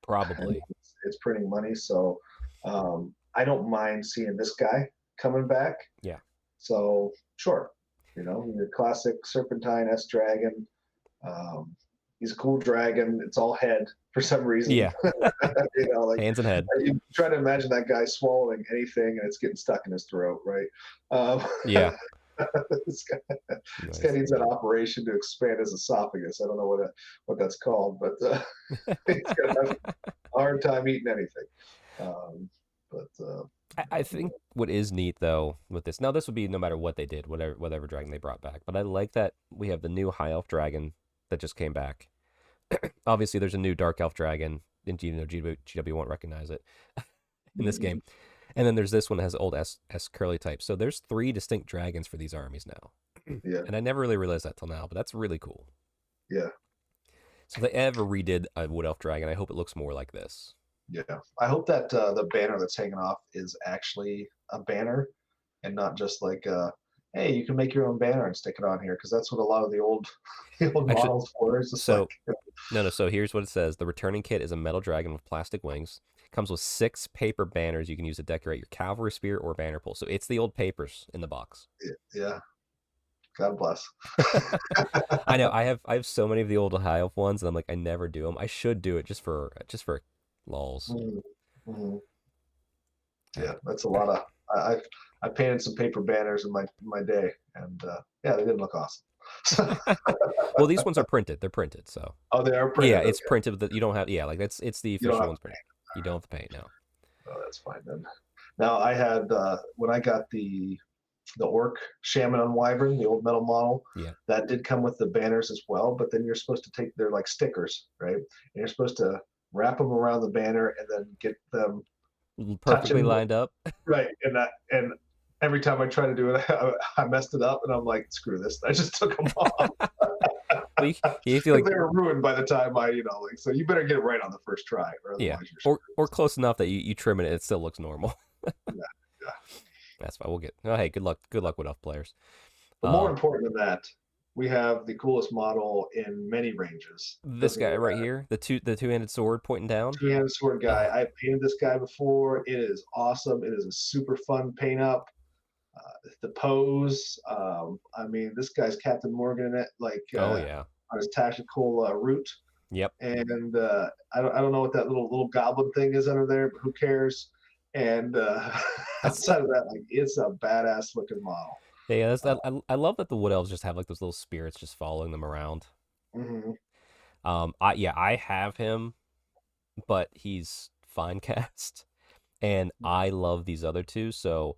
Probably. it's printing money. So I don't mind seeing this guy coming back. Yeah. So sure, You know, your classic Serpentine S dragon. He's a cool dragon. It's all head for some reason. Yeah. You know, like Hands and head. you try to imagine that guy swallowing anything and it's getting stuck in his throat, right? Yeah. This guy, Nice. needs an operation to expand his esophagus. I don't know what that's called, but he's gonna have a hard time eating anything. I think what is neat though with this, now this would be no matter what they did, whatever dragon they brought back, but I like that we have the new high elf dragon that just came back. Obviously, there's a new dark elf dragon, and GW won't recognize it in this game. And then there's this one that has old S curly type. So there's 3 distinct dragons for these armies now. Yeah. And I never really realized that till now, but that's really cool. Yeah. So if they ever redid a wood elf dragon, I hope it looks more like this. Yeah. I hope that the banner that's hanging off is actually a banner and not just like hey, you can make your own banner and stick it on here, because that's what a lot of the old models were. It's just so like, no. So here's what it says: the returning kit is a metal dragon with plastic wings. Comes with 6 paper banners you can use to decorate your cavalry spear or banner pole. So it's the old papers in the box. yeah. God bless. I know. I have so many of the old high elf ones, and I'm like, I never do them. I should do it just for lols. Mm-hmm. Yeah, that's a lot of. I painted some paper banners in my day, and yeah, they didn't look awesome. Well, these ones are printed. They're printed, so. Oh, they are printed. Yeah, it's okay. printed. That you don't have. Yeah, like it's the official ones printed. You don't have to paint now. Oh, that's fine then. Now I had when I got the orc shaman on wyvern, the old metal model. Yeah. That did come with the banners as well, but then you're supposed to take, they're like stickers, right? And you're supposed to wrap them around the banner and then get them perfectly lined up. Right, and every time I try to do it, I messed it up, and I'm like, screw this! I just took them off. Well, you feel like they were ruined by the time so you better get it right on the first try, or otherwise or close enough that you trim it and it still looks normal. yeah. That's fine. We'll get. Oh, hey, good luck with elf players. But more important than that, we have the coolest model in many ranges. This guy right here, the two-handed sword pointing down. Two-handed sword guy. I painted this guy before. It is awesome. It is a super fun paint up. The pose. I mean, this guy's Captain Morgan in it. Like, on his tactical route. Yep. And I don't know what that little goblin thing is under there, but who cares? And outside of that, like, it's a badass looking model. Yeah, I love that the wood elves just have like those little spirits just following them around. Mm-hmm. I have him, but he's fine cast, and I love these other 2. So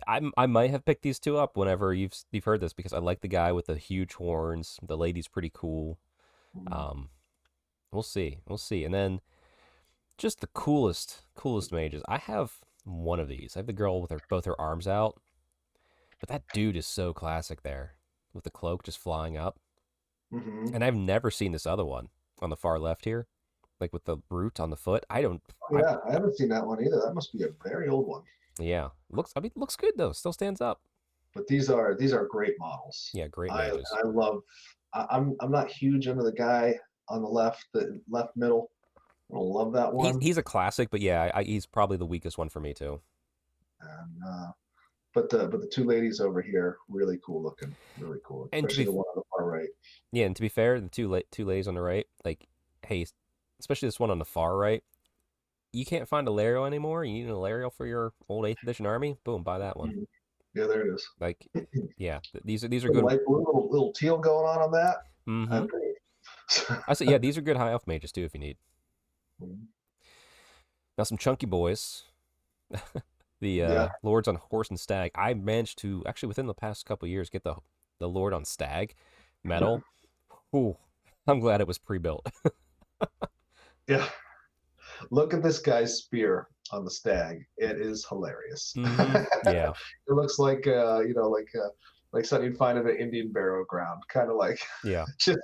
I might have picked these 2 up whenever you've heard this, because I like the guy with the huge horns. The lady's pretty cool. Mm-hmm. We'll see, and then just the coolest mages. I have one of these. I have the girl with both her arms out. But that dude is so classic there, with the cloak just flying up. Mm-hmm. And I've never seen this other one on the far left here, like with the root on the foot. I haven't seen that one either. That must be a very old one. Yeah, it looks good though. Still stands up. But these are great models. Yeah, great mages. I love. I'm not huge into the guy on the left middle. I don't love that one. He's a classic, but yeah, he's probably the weakest one for me too. And but the 2 ladies over here, really cool looking, especially the one on the far right. Yeah, and to be fair, the two ladies on the right, like, hey, especially this one on the far right, you can't find a Lariel anymore. You need a Lariel for your old 8th edition army. Boom, buy that one. Mm-hmm. Yeah, there it is. Like, yeah, these are good. Like little teal going on that. Mm-hmm. I said, yeah, these are good high elf mages too if you need. Mm-hmm. Now some chunky boys. The Lords on Horse and Stag. I managed to actually within the past couple of years get the Lord on Stag metal. Ooh, I'm glad it was pre-built. Yeah. Look at this guy's spear on the stag. It is hilarious. Mm-hmm. Yeah. It looks like like something you'd find in an Indian burial ground, kind of like just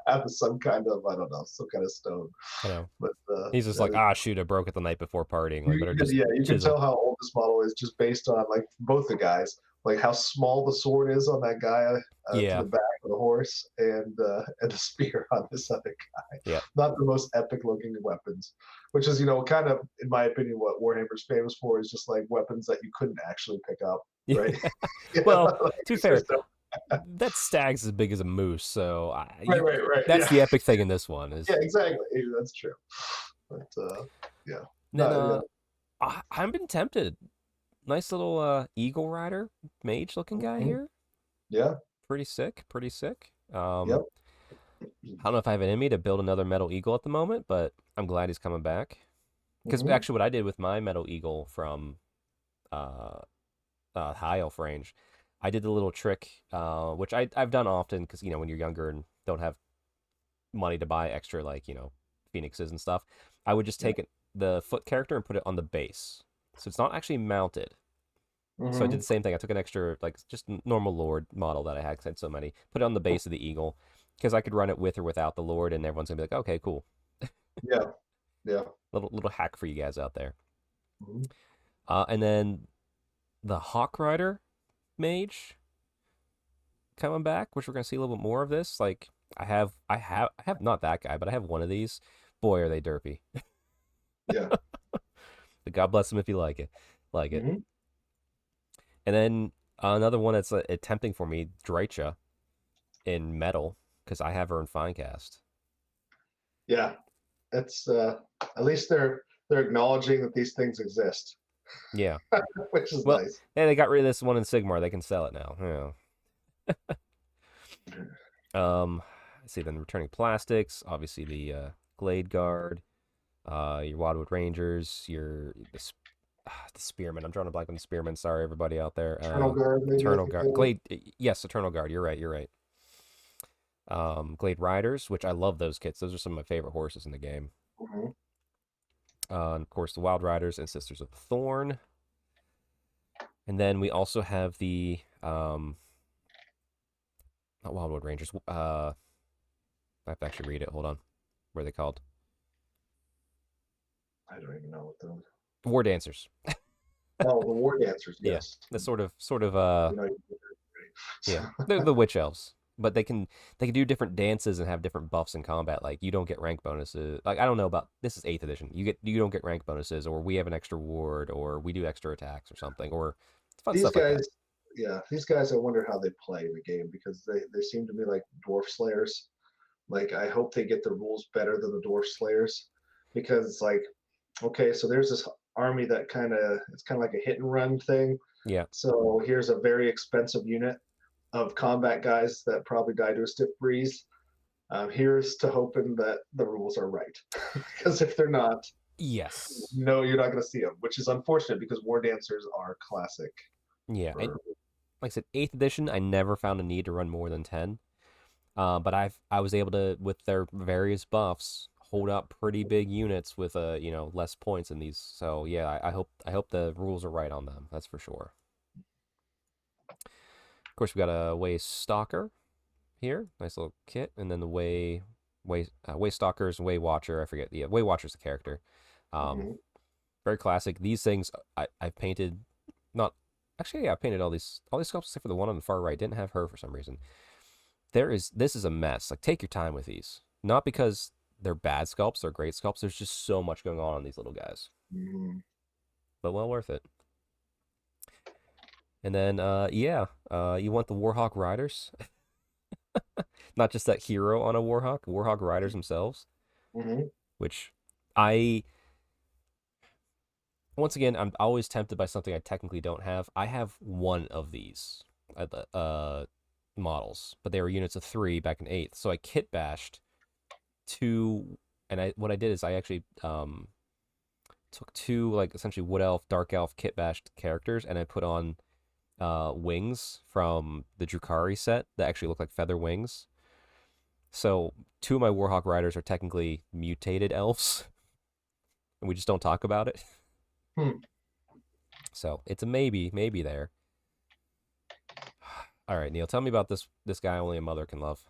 have some kind of some kind of stone. I know. But he's just like, shoot, I broke it the night before partying. Like, you can tell how old this model is just based on like both the guys, like how small the sword is on that guy to the back of the horse, and the spear on this other guy. Yeah, not the most epic looking weapons, which is kind of, in my opinion, what Warhammer's famous for, is just like weapons that you couldn't actually pick up. Right. Well, to be fair, that stag's as big as a moose, so Right. that's Yeah, the epic thing in this one yeah, is. exactly. That's true. But yeah, And then yeah. I've been tempted. Nice little eagle rider, mage looking guy Mhm. here. Yeah. Pretty sick, pretty sick. Yep. I don't know if I have it in me to build another metal eagle at the moment, but I'm glad he's coming back. Because Hmm. actually, what I did with my metal eagle from uh, high elf range, I did the little trick, which I've done often because when you're younger and don't have money to buy extra phoenixes and stuff, I would just Yeah. take the foot character and put it on the base, so it's not actually mounted. So I Hmm. did the same thing. I took an extra just normal lord model that I had because I had so many, put it on the base of the eagle because I could run it with or without the lord, and everyone's gonna be like, okay, cool. Yeah. Yeah. Little hack for you guys out there. Mhm. And then the Hawk Rider mage coming back, which we're gonna see a little bit more of this. Like I have not that guy, but I have one of these. Boy, are they derpy. Yeah. But God bless them if you like it. Hmm. And then another one that's tempting for me, Drycha in metal, because I have her in Finecast. Yeah. It's at least they're acknowledging that these things exist, Yeah. which is Well, nice. hey, they got rid of this one in Sigmar. They can sell it now. Let's see, then returning plastics, obviously the Glade Guard, your Wildwood Rangers, the Spearman. I'm drawing a blank on the Spearman. Sorry, everybody out there. Eternal Guard, maybe I Eternal think Guard, they were. Glade. Yes, Eternal Guard. You're right. You're right. Glade Riders, which I love those kits. Those are some of my favorite horses in the game. Mhm. And of course, the Wild Riders and Sisters of the Thorn. And then we also have the not Wildwood Rangers. I have to actually read it. Hold on. What are they called? I don't even know what those. War Dancers. Oh, the War Dancers. Yeah, Yes. the sort of You know, yeah, they're the witch elves, but they can do different dances and have different buffs in combat. Like you don't get rank bonuses. Like I don't know about this is 8th edition. You don't get rank bonuses, or we have an extra ward, or we do extra attacks or something, or fun these stuff like that. guys, yeah, these guys. I wonder how they play the game because they seem to be like dwarf slayers. Like I hope they get the rules better than the dwarf slayers, because like okay, so there's this army that it's kind of like a hit and run thing. Yeah. So here's a very expensive unit of combat guys that probably die to a stiff breeze. Here's to hoping that the rules are right, because if they're not, Yes. no, you're not going to see them, which is unfortunate because War Dancers are classic. Yeah. For, Like I said, 8th edition, I never found a need to run more than 10. But I was able to, with their various buffs, hold up pretty big units with less points in these. So yeah, I hope the rules are right on them. That's for sure. Of course, we got a Way Stalker here, nice little kit, and then the Way Stalkers, Way Watcher. I forget. Yeah, Way Watcher's the character. Um, Mhm. Very classic. These things I've painted, not actually. Yeah, I painted all these sculpts except for the one on the far right. Didn't have her for some reason. This is a mess. Like take your time with these. Not because they're bad sculpts, they're great sculpts. There's just so much going on these little guys, Mhm. but well worth it. And then you want the Warhawk Riders, not just that hero on a Warhawk Riders themselves, Mhm. which I once again I'm always tempted by something I technically don't have. I have one of these models, but they were units of 3 back in 8th. So I kit bashed two, and what I did is I actually took two essentially wood elf, dark elf kit bashed characters, and I put on wings from the Drukari set that actually look like feather wings. So two of my Warhawk riders are technically mutated elves, and we just don't talk about it. Hmm. So it's a maybe there. All right, Neil, tell me about this guy only a mother can love.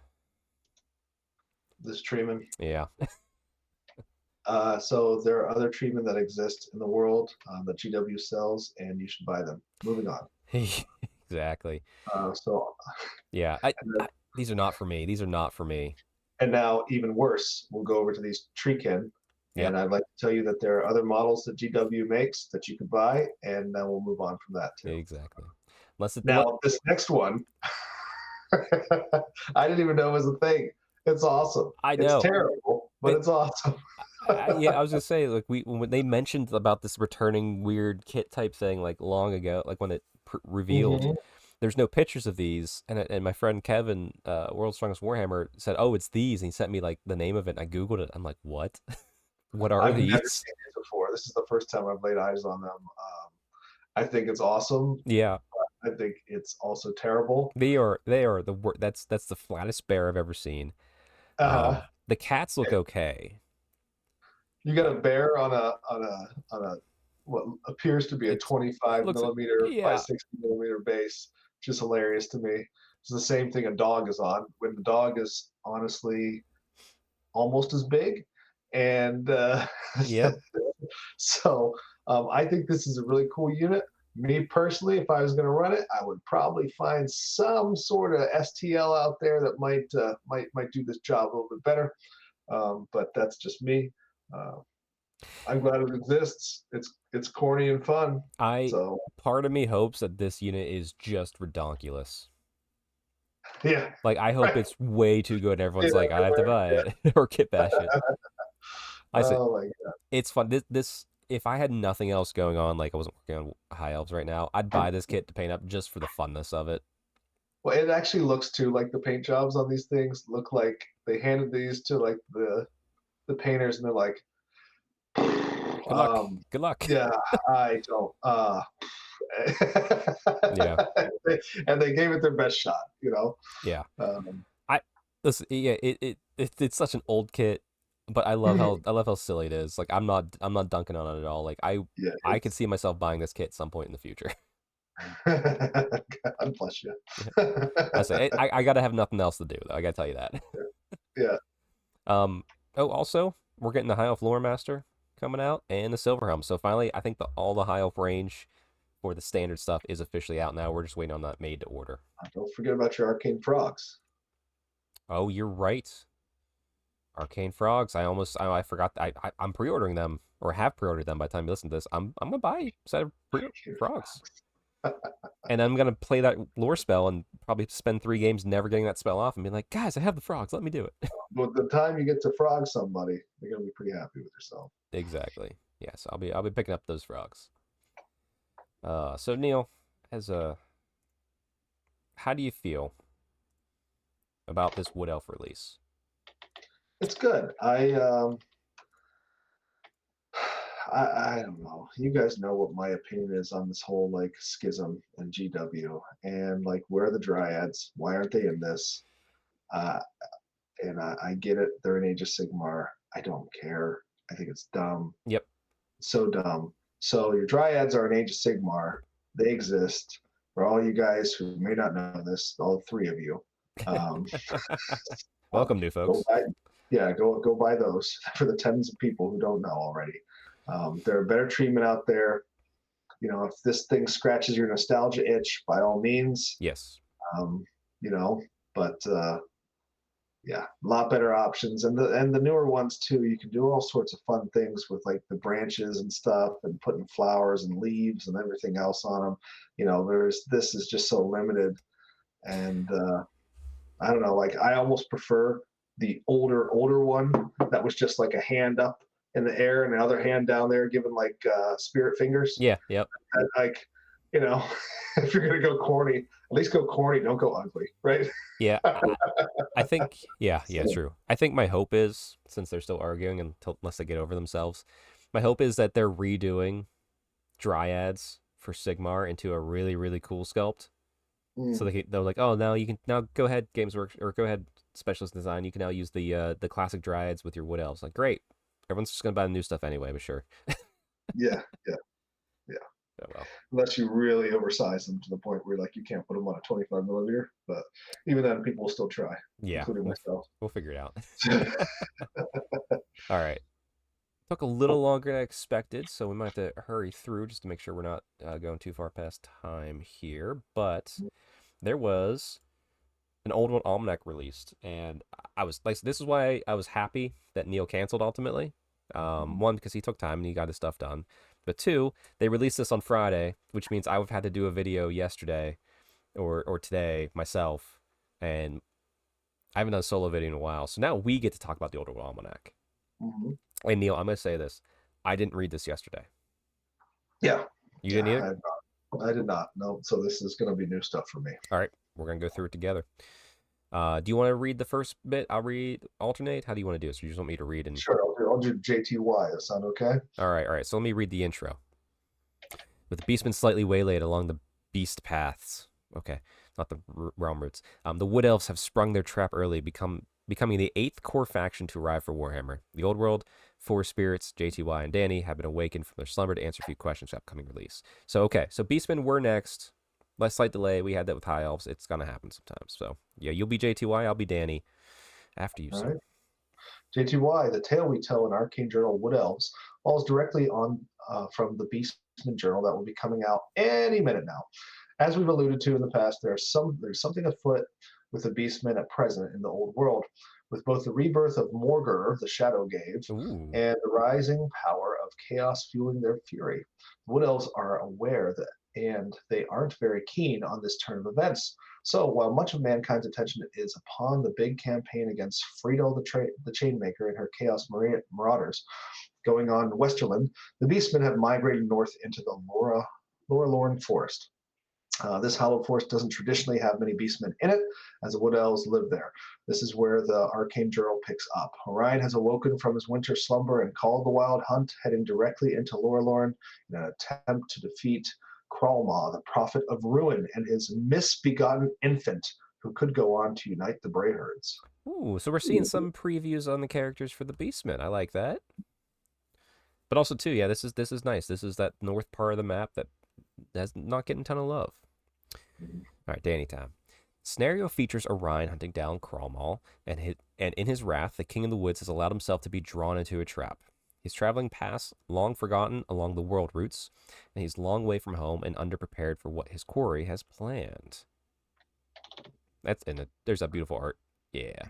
This treatment. Yeah. So there are other treatment that exist in the world that GW sells, and you should buy them. Moving on. Exactly. So Yeah. These are not for me. These are not for me. and now even worse, we'll go over to these Treekin, Yep. and I'd like to tell you that there are other models that GW makes that you can buy, and then we'll move on from that too. Exactly. Unless it, Now this next one, I didn't even know it was a thing. It's awesome. I It's know. terrible, but it's awesome. Yeah, I was gonna say, like, when they mentioned about this returning weird kit type thing, like long ago, like when it revealed, Mhm. there's no pictures of these, and my friend Kevin, World's Strongest Warhammer, said, "Oh, it's these," and he sent me like the name of it. And I googled it. I'm like, "What? What are I've never these?" seen these before. This is the first time I've laid eyes on them. I think it's awesome. Yeah, I think it's also terrible. they are the word. That's the flattest bear I've ever seen. Uh-huh. The cats look okay. You got a bear on a what appears to be a It 25 looks, millimeter by yeah, 60 millimeter base, which is hilarious to me. It's the same thing a dog is on. When the dog is honestly almost as big, and yep. so I think this is a really cool unit. Me personally, if I was going to run it, I would probably find some sort of STL out there that might do this job a little bit better. But that's just me. Uh, I'm glad it exists. It's corny and fun. I So Part of me hopes that this unit is just redonkulous. yeah, Like, I hope right. it's way too good. See Everyone's it like, I have to everywhere. buy it or kit bash it. I say Oh my god. it's fun. This if I had nothing else going on, like I wasn't working on High Elves right now, I'd buy this kit to paint up just for the funness of it. Well, it actually looks too like the paint jobs on these things look like they handed these to like the painters and they're like, Good luck. um, Good luck. yeah, I don't. Yeah. And they gave it their best shot, you know. Yeah. Um, I Listen, yeah, it's such an old kit, but I love how silly it is. Like, I'm not dunking on it at all. Like, yeah, I could see myself buying this kit at some point in the future. God bless you. I say I gotta have nothing else to do though. I gotta tell you that. Yeah. Um. Oh, also, we're getting the High Elf Lore Master coming out and the Silver Helm. So finally, I think all the High Elf range for the standard stuff is officially out now. We're just waiting on that made to order. Don't forget about your arcane frogs. Oh, you're right. Arcane Frogs. I forgot. I'm pre-ordering them or have pre-ordered them by the time you listen to this. I'm gonna buy a set of Arcane frogs, frogs. and I'm gonna play that lore spell and probably spend 3 games never getting that spell off and be like, guys, I have the frogs. Let me do it. But the time you get to frog somebody, you're gonna be pretty happy with yourself. Exactly. Yes, I'll be picking up those frogs. So Neil, as a, how do you feel about this Wood Elf release? It's good. I don't know. You guys know what my opinion is on this whole like schism and GW and like where are the dryads? Why aren't they in this? Uh, and I get it. They're an Age of Sigmar. I don't care. I think it's dumb. Yep. So dumb. So your dryads are an Age of Sigmar. They exist. For all you guys who may not know this, all three of you, um, Welcome, new go folks. buy, yeah, go buy those for the tens of people who don't know already. They're a better treatment out there. You know, if this thing scratches your nostalgia itch, by all means, Yes. um, you know, but yeah, a lot better options, and the newer ones too. You can do all sorts of fun things with like the branches and stuff, and putting flowers and leaves and everything else on them. You know, this is just so limited, and I don't know. Like I almost prefer the older one that was just like a hand up in the air and the other hand down there, giving like spirit fingers. Yeah. Yep. And, like, you know, if you're gonna go corny, at least go corny. Don't go ugly, right? Yeah. I think, yeah, So, true. I think my hope is, since they're still arguing unless they get over themselves, my hope is that they're redoing Dryads for Sigmar into a really, really cool sculpt. So mm, they're like, oh, now go ahead, Games Works, or go ahead, Specialist Design. You can now use the classic Dryads with your Wood Elves. Like, great. Everyone's just gonna buy the new stuff anyway, but sure. yeah, yeah, yeah. Oh well. Unless you really oversize them to the point where like you can't put them on a 25 millimeter, but even then, people will still try, Yeah, including myself. we'll figure it out. All right. Took a little longer than I expected, so we might have to hurry through just to make sure we're not going too far past time here. But there was an Old One Almanac released, and I was like, this is why I was happy that Neil canceled ultimately. One, because he took time and he got his stuff done, but two, they released this on Friday, which means I would have had to do a video yesterday or today myself and I haven't done a solo video in a while, so now we get to talk about the Old World Almanac. Mm-hmm. And Neil, I'm going to say this. I didn't read this yesterday. Yeah. You didn't Yeah, either? I did not. No. So this is going to be new stuff for me. All right. We're going to go through it together. Do you want to read the first bit? I'll read alternate. How do you want to do it? So you just want me to read? And Sure. I'll do JTY. That sound okay? All right. So let me read the intro. With the beastmen slightly waylaid along the beast paths. Okay, not the realm routes. The wood elves have sprung their trap early, becoming the 8th core faction to arrive for Warhammer. The Old World, Four Spirits, JTY, and Danny have been awakened from their slumber to answer a few questions for upcoming release. So beastmen were next. Less slight delay. We had that with High Elves. It's gonna happen sometimes. So yeah, you'll be JTY. I'll be Danny. After you, sir. Right. JTY, the tale we tell in Arcane Journal Wood Elves, falls directly on from the Beastman Journal that will be coming out any minute now. As we've alluded to in the past, there's something afoot with the Beastmen at present in the Old World, with both the rebirth of Morgur, the Shadow Gave, Ooh. and the rising power of chaos fueling their fury. The Wood Elves are aware that, and they aren't very keen on this turn of events. So while much of mankind's attention is upon the big campaign against Friedel the Chainmaker and her Chaos Marauders going on in Westerland, the Beastmen have migrated north into the Lorelorn Forest. This hollow forest doesn't traditionally have many beastmen in it, as the Wood Elves live there. This is where the Arcane Journal picks up. Orion has awoken from his winter slumber and called the Wild Hunt, heading directly into Lorelorn in an attempt to defeat Kralmaw, the Prophet of Ruin, and his misbegotten infant, who could go on to unite the Brayherds. Ooh, so we're seeing some previews on the characters for the Beastmen. I like that. But also too, yeah, this is nice. This is that north part of the map that's not getting a ton of love. All right, Danny time. Scenario features Orion hunting down Kralmaw, and in his wrath, the King of the Woods has allowed himself to be drawn into a trap. He's traveling past long forgotten along the world routes, and he's long way from home and underprepared for what his quarry has planned. There's that beautiful art. Yeah.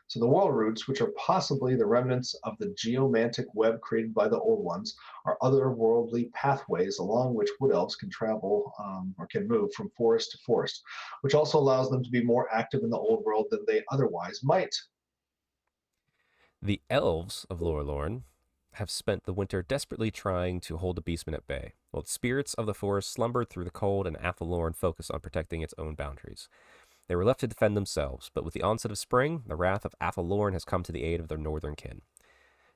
So the world routes, which are possibly the remnants of the geomantic web created by the old ones, are otherworldly pathways along which wood elves can travel or can move from forest to forest, which also allows them to be more active in the old world than they otherwise might. The elves of Lorelorn have spent the winter desperately trying to hold the beastmen at bay, while the spirits of the forest slumbered through the cold and Athelorn focused on protecting its own boundaries. They were left to defend themselves, but with the onset of spring, the wrath of Athelorn has come to the aid of their northern kin.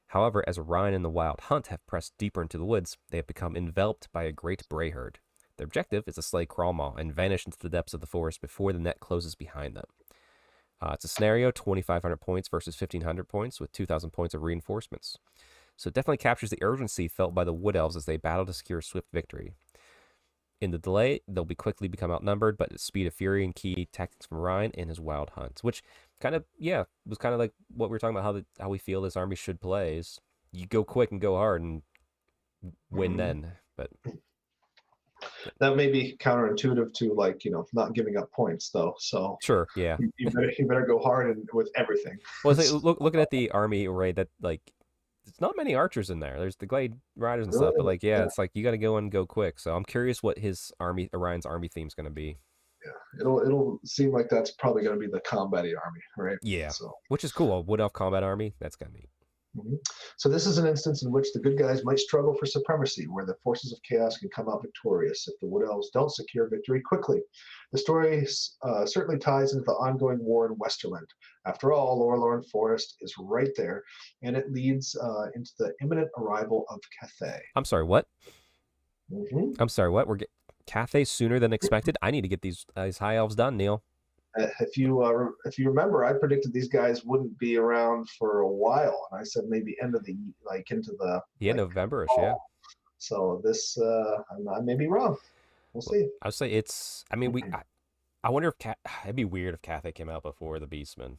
However, as Orion and the Wild Hunt have pressed deeper into the woods, they have become enveloped by a great Brayherd. Their objective is to slay Kralmaw and vanish into the depths of the forest before the net closes behind them. It's a scenario, 2,500 points versus 1,500 points with 2,000 points of reinforcements. So it definitely captures the urgency felt by the Wood Elves as they battle to secure swift victory. In the delay, they'll quickly become outnumbered, but speed of fury and key tactics from Ryan and his Wild Hunt, which was kind of like what we were talking about, how we feel this army should play is you go quick and go hard and win then. But that may be counterintuitive to not giving up points though. So sure, yeah, you better go hard and with everything. Well, it's like, looking at the army array, that it's not many archers in there. There's the glade riders and stuff, but it's like you got to go and go quick. So I'm curious what Orion's army theme is going to be. Yeah, it'll seem like that's probably going to be the combat-y army, right? Yeah, so which is cool. A Wood Elf combat army, that's going to be. Mm-hmm. So this is an instance in which the good guys might struggle for supremacy, where the forces of chaos can come out victorious if the Wood Elves don't secure victory quickly. The story certainly ties into the ongoing war in Westerland. After all, Lorelorn Forest is right there, and it leads into the imminent arrival of Cathay. I'm sorry, what? Mm-hmm. I'm sorry, what? We're getting Cathay sooner than expected? I need to get these High Elves done, Neil. If you remember, I predicted these guys wouldn't be around for a while, and I said maybe end of the into the November-ish, yeah. So this I may be wrong. We'll see. I would say it's. I mean, I wonder if it'd be weird if Cathay came out before the Beastmen,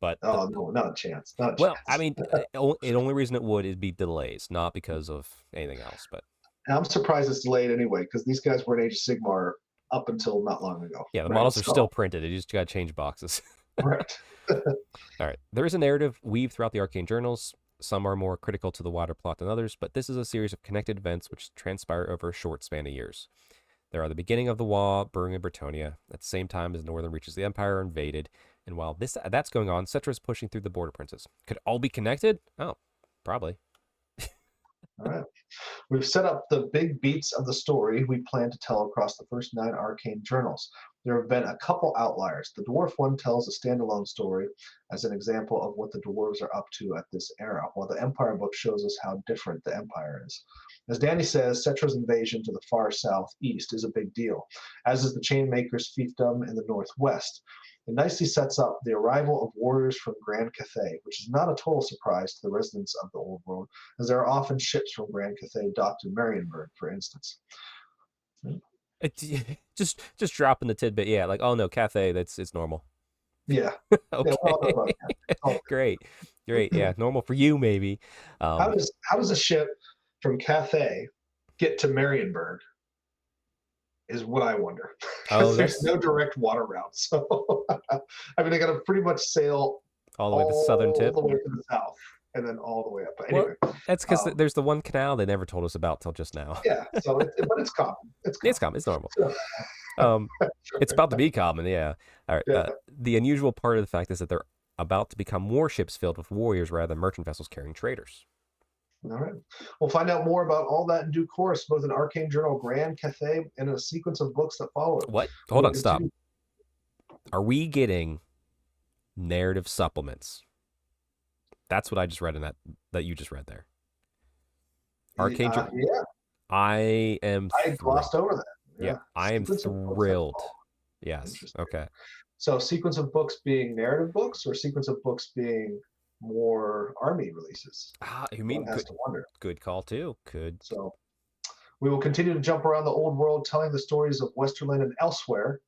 but no, not a chance. Not a well, chance. I mean, the only reason it would is be delays, not because of anything else. But and I'm surprised it's delayed anyway, because these guys were in Age of Sigmar up until not long ago. Yeah, the models are still printed. You just got to change boxes. Right. All right. There is a narrative weaved throughout the Arcane Journals. Some are more critical to the wider plot than others, but this is a series of connected events which transpire over a short span of years. They are the beginning of the war, brewing in Bretonia, at the same time as the northern reaches the Empire are invaded. And while that's going on, Cetra is pushing through the border princes. Could all be connected? Oh, probably. All right. We've set up the big beats of the story we plan to tell across the first 9 arcane journals. There have been a couple outliers. The dwarf one tells a standalone story as an example of what the dwarves are up to at this era, while the Empire book shows us how different the Empire is. As Danny says, Cetra's invasion to the far southeast is a big deal, as is the Chainmaker's fiefdom in the northwest. It nicely sets up the arrival of warriors from Grand Cathay, which is not a total surprise to the residents of the Old World, as there are often ships from Grand Cathay docked in Marienburg, for instance. Just dropping the tidbit. Yeah, like, oh no, Cathay, it's normal. Yeah. Okay. Yeah, well, Great. Yeah, normal for you maybe. how does a ship from Cathay get to Marienburg? Is what I wonder. Because there's no direct water route. So I mean, they got to pretty much sail all the way to the southern tip, all the way to the south, and then all the way up. But anyway, that's because there's the one canal they never told us about till just now. Yeah, so but it's common. It's common. It's normal. It's about to be common. Yeah. All right. Yeah. The unusual part of the fact is that they're about to become warships filled with warriors rather than merchant vessels carrying traders. All right. We'll find out more about all that in due course, both in Arcane Journal Grand Cathay and in a sequence of books that follow it. What? Hold on, stop. Are we getting narrative supplements? That's what I just read in that you just read there. Arcane Journal. Yeah. I glossed over that. Yeah, I am thrilled. Yes. Okay. So sequence of books being narrative books or sequence of books being more army releases? You mean good call too. So we will continue to jump around the Old World, telling the stories of Westerland and elsewhere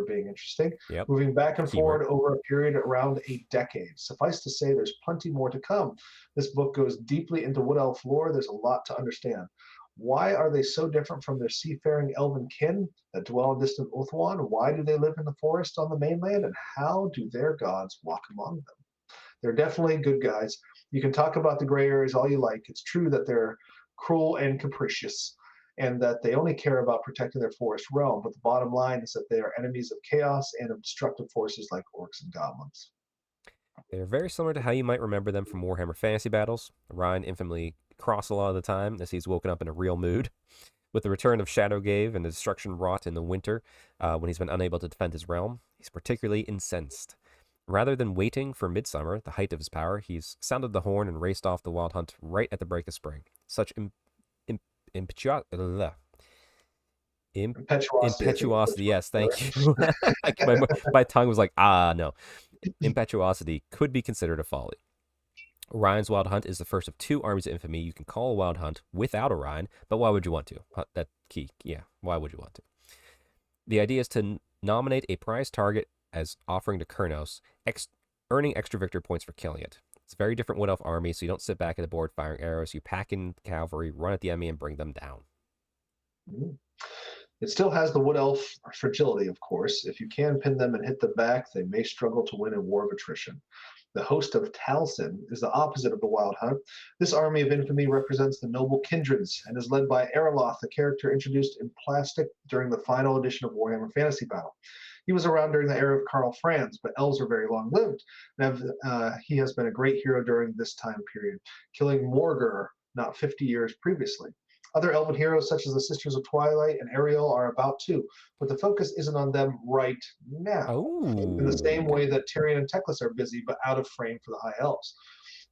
being interesting, moving back and forward over a period around a decade. Suffice to say, there's plenty more to come. This book goes deeply into Wood Elf lore. There's a lot to understand. Why are they so different from their seafaring elven kin that dwell in distant Ulthuan? Why do they live in the forest on the mainland? And how do their gods walk among them? They're definitely good guys. You can talk about the gray areas all you like. It's true that they're cruel and capricious, and that they only care about protecting their forest realm. But the bottom line is that they are enemies of chaos and of destructive forces like orcs and goblins. They're very similar to how you might remember them from Warhammer Fantasy battles. Ryan infamously cross a lot of the time as he's woken up in a real mood. With the return of Shadowgave and the destruction wrought in the winter, when he's been unable to defend his realm, he's particularly incensed. Rather than waiting for midsummer, the height of his power, he's sounded the horn and raced off the wild hunt right at the break of spring. Such impetuosity, yes, thank you. my tongue was like, no. Impetuosity could be considered a folly. Orion's Wild Hunt is the first of 2 armies of infamy you can call a wild hunt without Orion, but why would you want to? That key, yeah, why would you want to? The idea is to nominate a prize target as offering to Kurnos, earning extra victory points for killing it. It's a very different Wood Elf army, so you don't sit back at the board firing arrows. You pack in cavalry, run at the enemy, and bring them down. It still has the Wood Elf fragility, of course. If you can pin them and hit them back, they may struggle to win a war of attrition. The host of Talsin is the opposite of the Wild Hunt. This army of infamy represents the noble kindreds and is led by Erloth, a character introduced in plastic during the final edition of Warhammer Fantasy Battle. He was around during the era of Karl Franz, but elves are very long-lived. He has been a great hero during this time period, killing Morgur not 50 years previously. Other elven heroes, such as the Sisters of Twilight and Ariel, are about too, but the focus isn't on them right now. In the same way that Tyrion and Teclis are busy, but out of frame for the High Elves.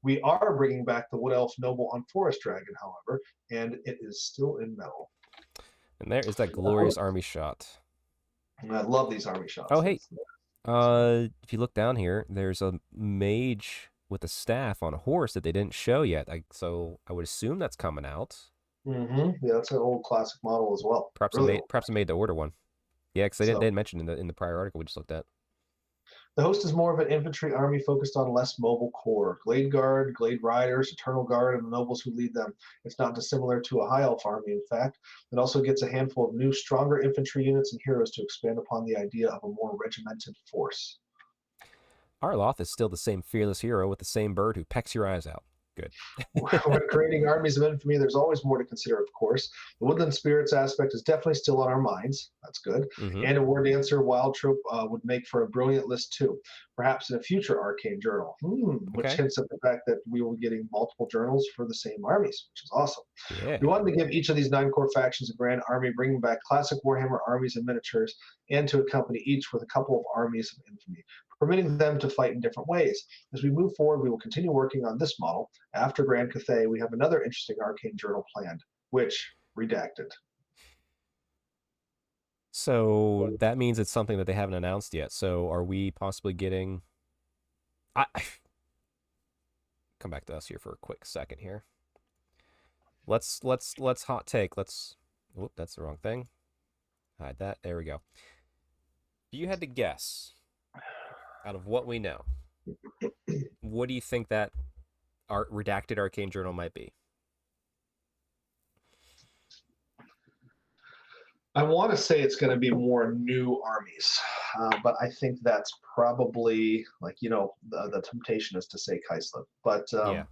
We are bringing back the Wood Elf Noble on Forest Dragon, however, and it is still in metal. And there is that glorious army shot. I love these army shots. Oh, hey. If you look down here, there's a mage with a staff on a horse that they didn't show yet. So I would assume that's coming out. Yeah, that's an old classic model as well. Perhaps I made the order one. Yeah, because they didn't mention in the prior article we just looked at. The host is more of an infantry army focused on less mobile core. Glade Guard, Glade Riders, Eternal Guard, and the nobles who lead them. It's not dissimilar to a High Elf army, in fact. It also gets a handful of new, stronger infantry units and heroes to expand upon the idea of a more regimented force. Arloth is still the same fearless hero with the same bird who pecks your eyes out. Good. When creating armies of infamy, there's always more to consider, of course. The woodland spirits aspect is definitely still on our minds. That's good. Mm-hmm. And a war dancer wild trope would make for a brilliant list too. Perhaps in a future arcane journal, which Okay. hints at the fact that we will be getting multiple journals for the same armies, which is awesome. Yeah. We wanted to give each of these 9 core factions a grand army, bringing back classic Warhammer armies and miniatures, and to accompany each with a couple of armies of infamy, permitting them to fight in different ways. As we move forward, we will continue working on this model. After Grand Cathay, we have another interesting arcane journal planned, which redacted. So that means it's something that they haven't announced yet. So are we possibly getting? I come back to us here for a quick second here. Let's hot take. Whoop, that's the wrong thing. Hide that. There we go. If you had to guess, out of what we know, what do you think that redacted arcane journal might be? I want to say it's going to be more new armies, but I think that's probably like, the temptation is to say Kaislav, but Yeah.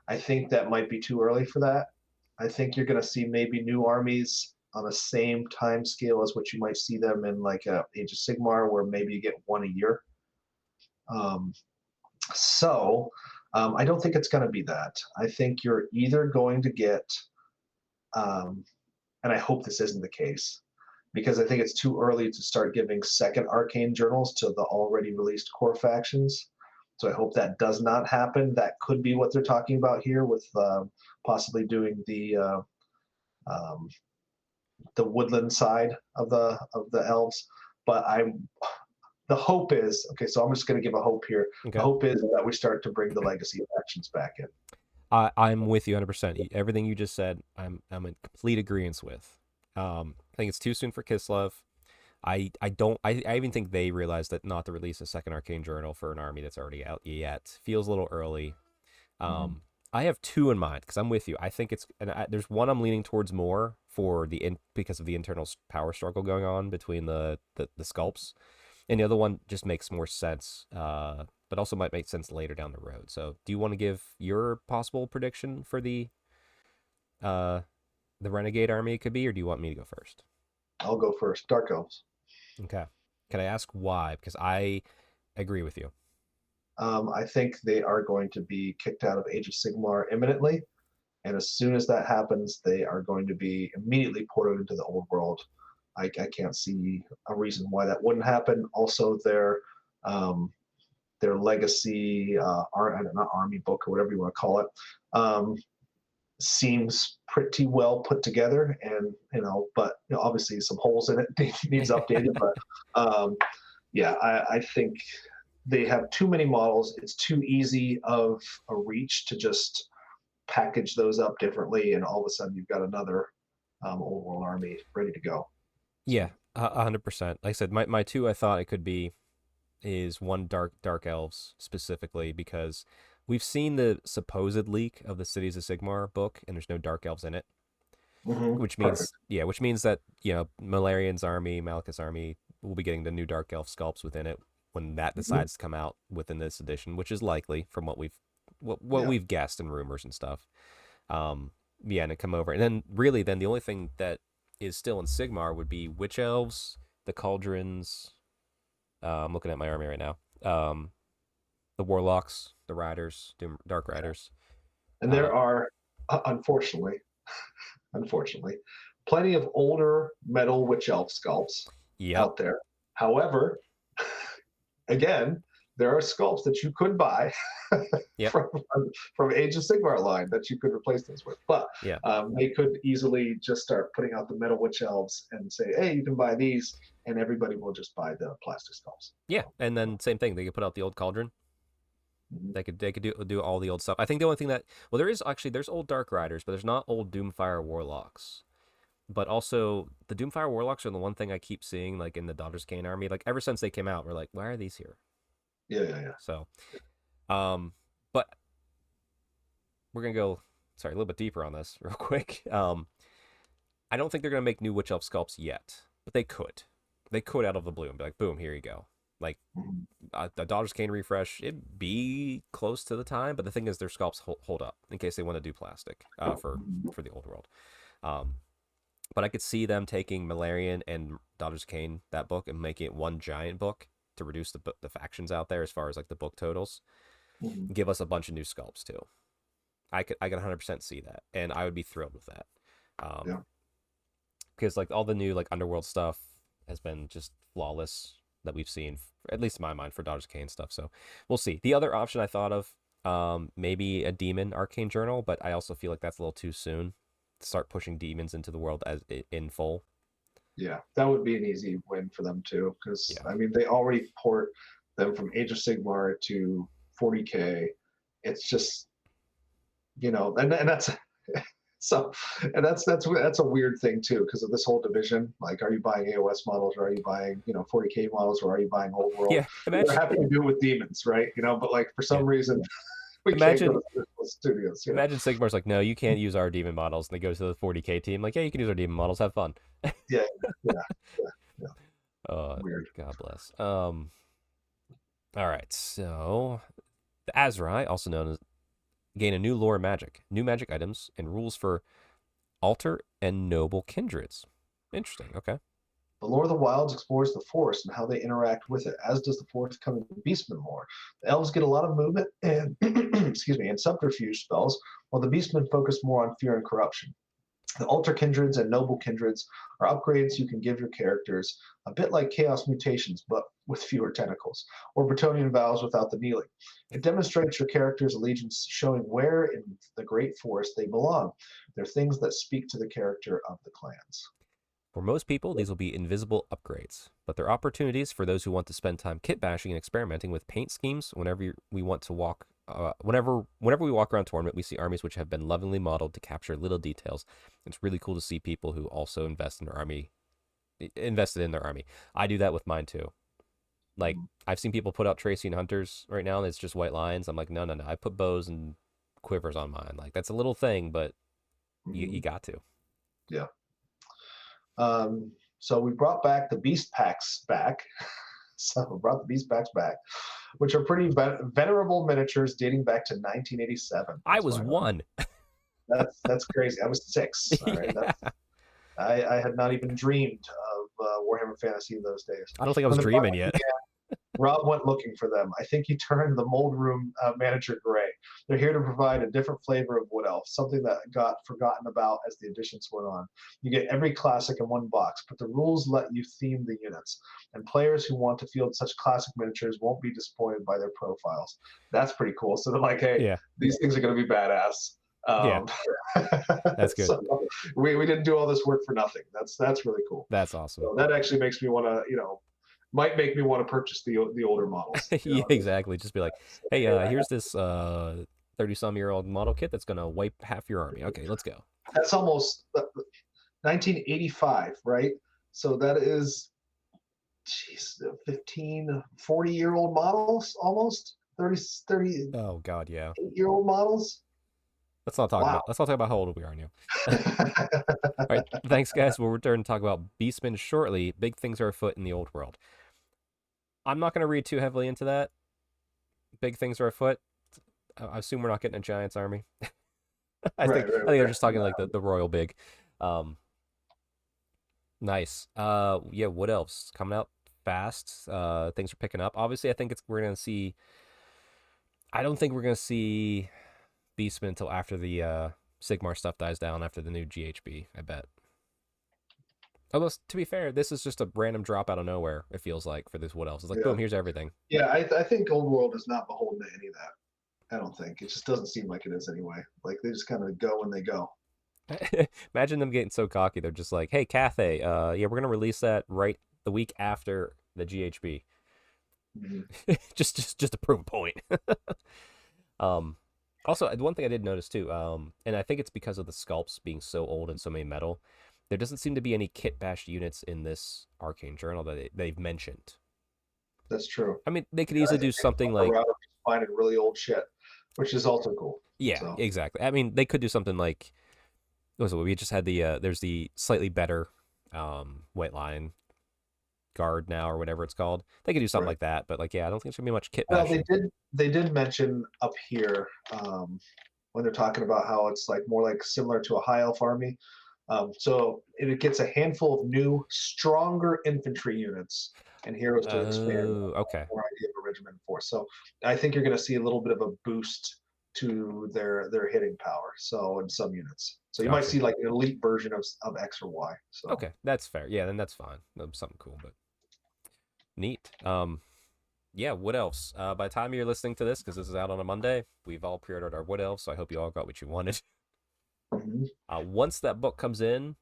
I think that might be too early for that. I think you're going to see maybe new armies on the same time scale as what you might see them in like Age of Sigmar, where maybe you get one a year. I don't think it's going to be that. I think you're either going to get, and I hope this isn't the case, because I think it's too early to start giving second arcane journals to the already released core factions. So I hope that does not happen. That could be what they're talking about here, with possibly doing the woodland side of the elves. But the hope is, okay, so I'm just going to give a hope here. Okay. The hope is that we start to bring the legacy factions back in. I'm with you 100%. Everything you just said, I'm in complete agreement with. I think it's too soon for Kislev. I even think they realized that not to release a second arcane journal for an army that's already out yet feels a little early. I have 2 in mind because I'm with you. I think there's one I'm leaning towards more for because of the internal power struggle going on between the sculpts, and the other one just makes more sense. But also might make sense later down the road. So, do you want to give your possible prediction for the Renegade army it could be, or do you want me to go first? I'll go first. Dark Elves. Okay. Can I ask why? Because I agree with you. I think they are going to be kicked out of Age of Sigmar imminently, and as soon as that happens, they are going to be immediately ported into the old world. I can't see a reason why that wouldn't happen. Also, their legacy, not army book or whatever you want to call it, seems pretty well put together, and but obviously some holes in it needs updated. But I think they have too many models. It's too easy of a reach to just package those up differently, and all of a sudden you've got another old world army ready to go. Yeah, 100%. Like I said, my 2 I thought it could be is one dark elves specifically, because we've seen the supposed leak of the Cities of Sigmar book, and there's no dark elves in it, which means that Malarian's army, Malekith's army will be getting the new dark elf sculpts within it when that decides to come out within this edition, which is likely from what we've guessed and rumors and stuff. And it come over, and then the only thing that is still in Sigmar would be witch elves, the cauldrons. I'm looking at my army right now. The warlocks, the riders, dark riders, and there are unfortunately plenty of older metal witch elf sculpts out there. However, again, there are sculpts that you could buy from Age of Sigmar line that you could replace those with. But they could easily just start putting out the metal witch elves and say, hey, you can buy these, and everybody will just buy the plastic sculpts. Yeah, and then same thing. They could put out the old cauldron. They could do all the old stuff. I think the only thing there's old Dark Riders, but there's not old Doomfire Warlocks. But also the Doomfire Warlocks are the one thing I keep seeing like in the Daughter's Kane army. Like ever since they came out, we're like, why are these here? Yeah. So, but we're gonna go a little bit deeper on this real quick. I don't think they're gonna make new Witch Elf sculpts yet, but they could. They could out of the blue and be like, boom, here you go. Like Mhm. the Daughter's Cane refresh, it'd be close to the time, but the thing is, their sculpts hold up in case they want to do plastic for the old world. Um, but I could see them taking Malarian and Daughter's Cane, that book, and making it one giant book to reduce the factions out there as far as like the book totals. Mhm. Give us a bunch of new sculpts too. I could 100% see that, and I would be thrilled with that. Yeah. Because like all the new like underworld stuff has been just flawless that we've seen, at least in my mind, for Daughter's Cane stuff. So we'll see. The other option I thought of, maybe a demon arcane journal, but I also feel like that's a little too soon to start pushing demons into the world as in full. Yeah, that would be an easy win for them too, because Yeah. I mean they already port them from Age of Sigmar to 40K. It's just and that's so, and that's a weird thing too, because of this whole division. Like, are you buying AOS models, or are you buying 40K models, or are you buying Old World? Yeah. We're Imagine. happy to do it with demons, right? But like for Yeah. some reason we can't go Imagine. to the studios. Imagine Sigmar's like, no, you can't use our demon models, and they go to the 40K team, like, yeah, you can use our demon models, have fun. Yeah, yeah, yeah, yeah. Weird. God bless. All right, so the Azrai, also known as, gain a new lore magic, new magic items, and rules for altar and noble kindreds. Interesting. Okay. The Lore of the Wilds explores the forest and how they interact with it, as does the forthcoming Beastmen lore. The elves get a lot of movement and excuse me, and subterfuge spells, while the Beastmen focus more on fear and corruption. The Altar Kindreds and Noble Kindreds are upgrades you can give your characters, a bit like Chaos Mutations, but with fewer tentacles, or Bretonian Vows without the kneeling. It demonstrates your character's allegiance, showing where in the Great Forest they belong. They're things that speak to the character of the clans. For most people, these will be invisible upgrades, but they're opportunities for those who want to spend time kit bashing and experimenting with paint schemes. We want to walk, whenever we walk around tournament, we see armies which have been lovingly modeled to capture little details. It's really cool to see people who also invested in their army. I do that with mine too. Like, I've seen people put out Tracy and Hunters right now, and it's just white lines. I'm like, no. I put bows and quivers on mine. Like, that's a little thing, but you got to. Yeah. So we brought back the Beast Packs back. So we brought the Beast Packs back, which are pretty venerable miniatures dating back to 1987. I was one. That's crazy. I was 6. All right. Yeah. I had not even dreamed of Warhammer Fantasy in those days. I don't think I was dreaming yet. Rob went looking for them. I think he turned the mold room manager gray. They're here to provide a different flavor of Wood Elf, something that got forgotten about as the editions went on. You get every classic in one box, but the rules let you theme the units, and players who want to field such classic miniatures won't be disappointed by their profiles. That's pretty cool. So they're like, hey, Yeah. these things are going to be badass. Yeah. That's good. So we didn't do all this work for nothing. That's really cool. That's awesome. So that actually makes me want to, might make me want to purchase the older models. Yeah, exactly. Just be like, hey, here's this 30-some-year-old model kit that's gonna wipe half your army. Okay, let's go. That's almost 1985, right? So that is, 15, 40-year-old models, almost 30. Oh God, yeah. 8-year-old models. Let's not talk about how old we are now. All right, thanks, guys. We'll return and talk about Beastmen shortly. Big things are afoot in the old world. I'm not going to read too heavily into that. Big things are afoot. I assume we're not getting a Giants army. I think they're just talking like the royal big. Nice. Yeah, Wood Elves coming out fast. Things are picking up. Obviously, I think we're going to see. I don't think we're going to see Beastmen until after the Sigmar stuff dies down, after the new GHB, I bet. Although, to be fair, this is just a random drop out of nowhere, it feels like, for this Wood Elves. It's like, boom, here's everything. Yeah, I think Old World is not beholden to any of that. I don't think. It just doesn't seem like it is anyway. Like, they just kind of go when they go. Imagine them getting so cocky. They're just like, hey, Cathay, yeah, we're going to release that right the week after the GHB. Mm-hmm. just to prove a point. Also, one thing I did notice too, and I think it's because of the sculpts being so old and so many metal, there doesn't seem to be any kit bashed units in this Arcane Journal that they've mentioned. That's true. I mean, they could easily do something like finding really old shit, which is also cool. Yeah, so. Exactly. I mean, they could do something like, we just had there's the slightly better White Lion guard now or whatever it's called. They could do something Right. like that, but like, yeah, I don't think it's gonna be much kit Well, bashing. they did mention up here when they're talking about how it's like more like similar to a high elf army. So it gets a handful of new, stronger infantry units and heroes to expand Oh, okay. more idea of a regiment force. So I think you're going to see a little bit of a boost to their hitting power. So in some units, so you might Gotcha. see like an elite version of X or Y. So Okay, that's fair. Yeah, then that's fine. Something cool, but neat. Yeah, Wood Elves. By the time you're listening to this, because this is out on a Monday, we've all pre-ordered our Wood Elves, so I hope you all got what you wanted. mhm. Once that book comes in,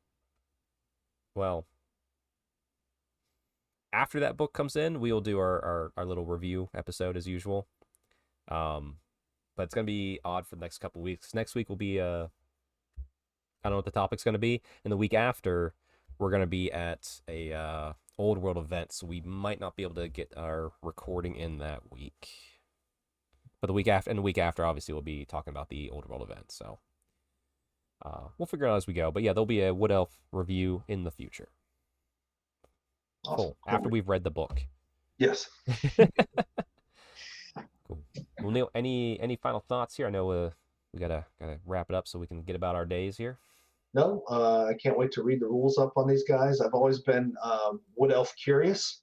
well, after that book comes in, we will do our little review episode as usual. But it's gonna be odd for the next couple weeks. Next week will be I don't know what the topic's gonna be, and the week after we're gonna be at a old world event, so we might not be able to get our recording in that week. But the week after, obviously, we'll be talking about the old world event. So we'll figure it out as we go. But yeah, there'll be a Wood Elf review in the future. Awesome. Cool. After we've read the book. Yes. Cool. Well, Neil, any final thoughts here? I know we gotta wrap it up so we can get about our days here. No, I can't wait to read the rules up on these guys. I've always been Wood Elf curious.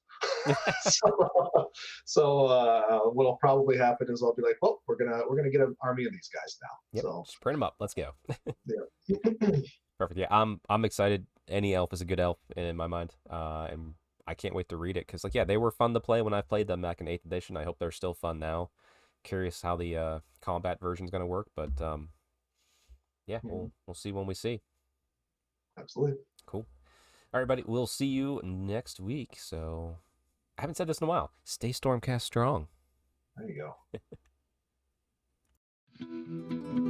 So what'll probably happen is I'll be like, well, we're gonna get an army of these guys now. Yep. So Just print them up. Let's go. yeah. Perfect. Yeah, I'm excited. Any elf is a good elf in my mind, and I can't wait to read it because, like, yeah, they were fun to play when I played them back in 8th edition. I hope they're still fun now. Curious how the combat version is gonna work, but yeah, we'll see when we see. Absolutely. Cool. All right, buddy. We'll see you next week. So I haven't said this in a while. Stay Stormcast strong. There you go.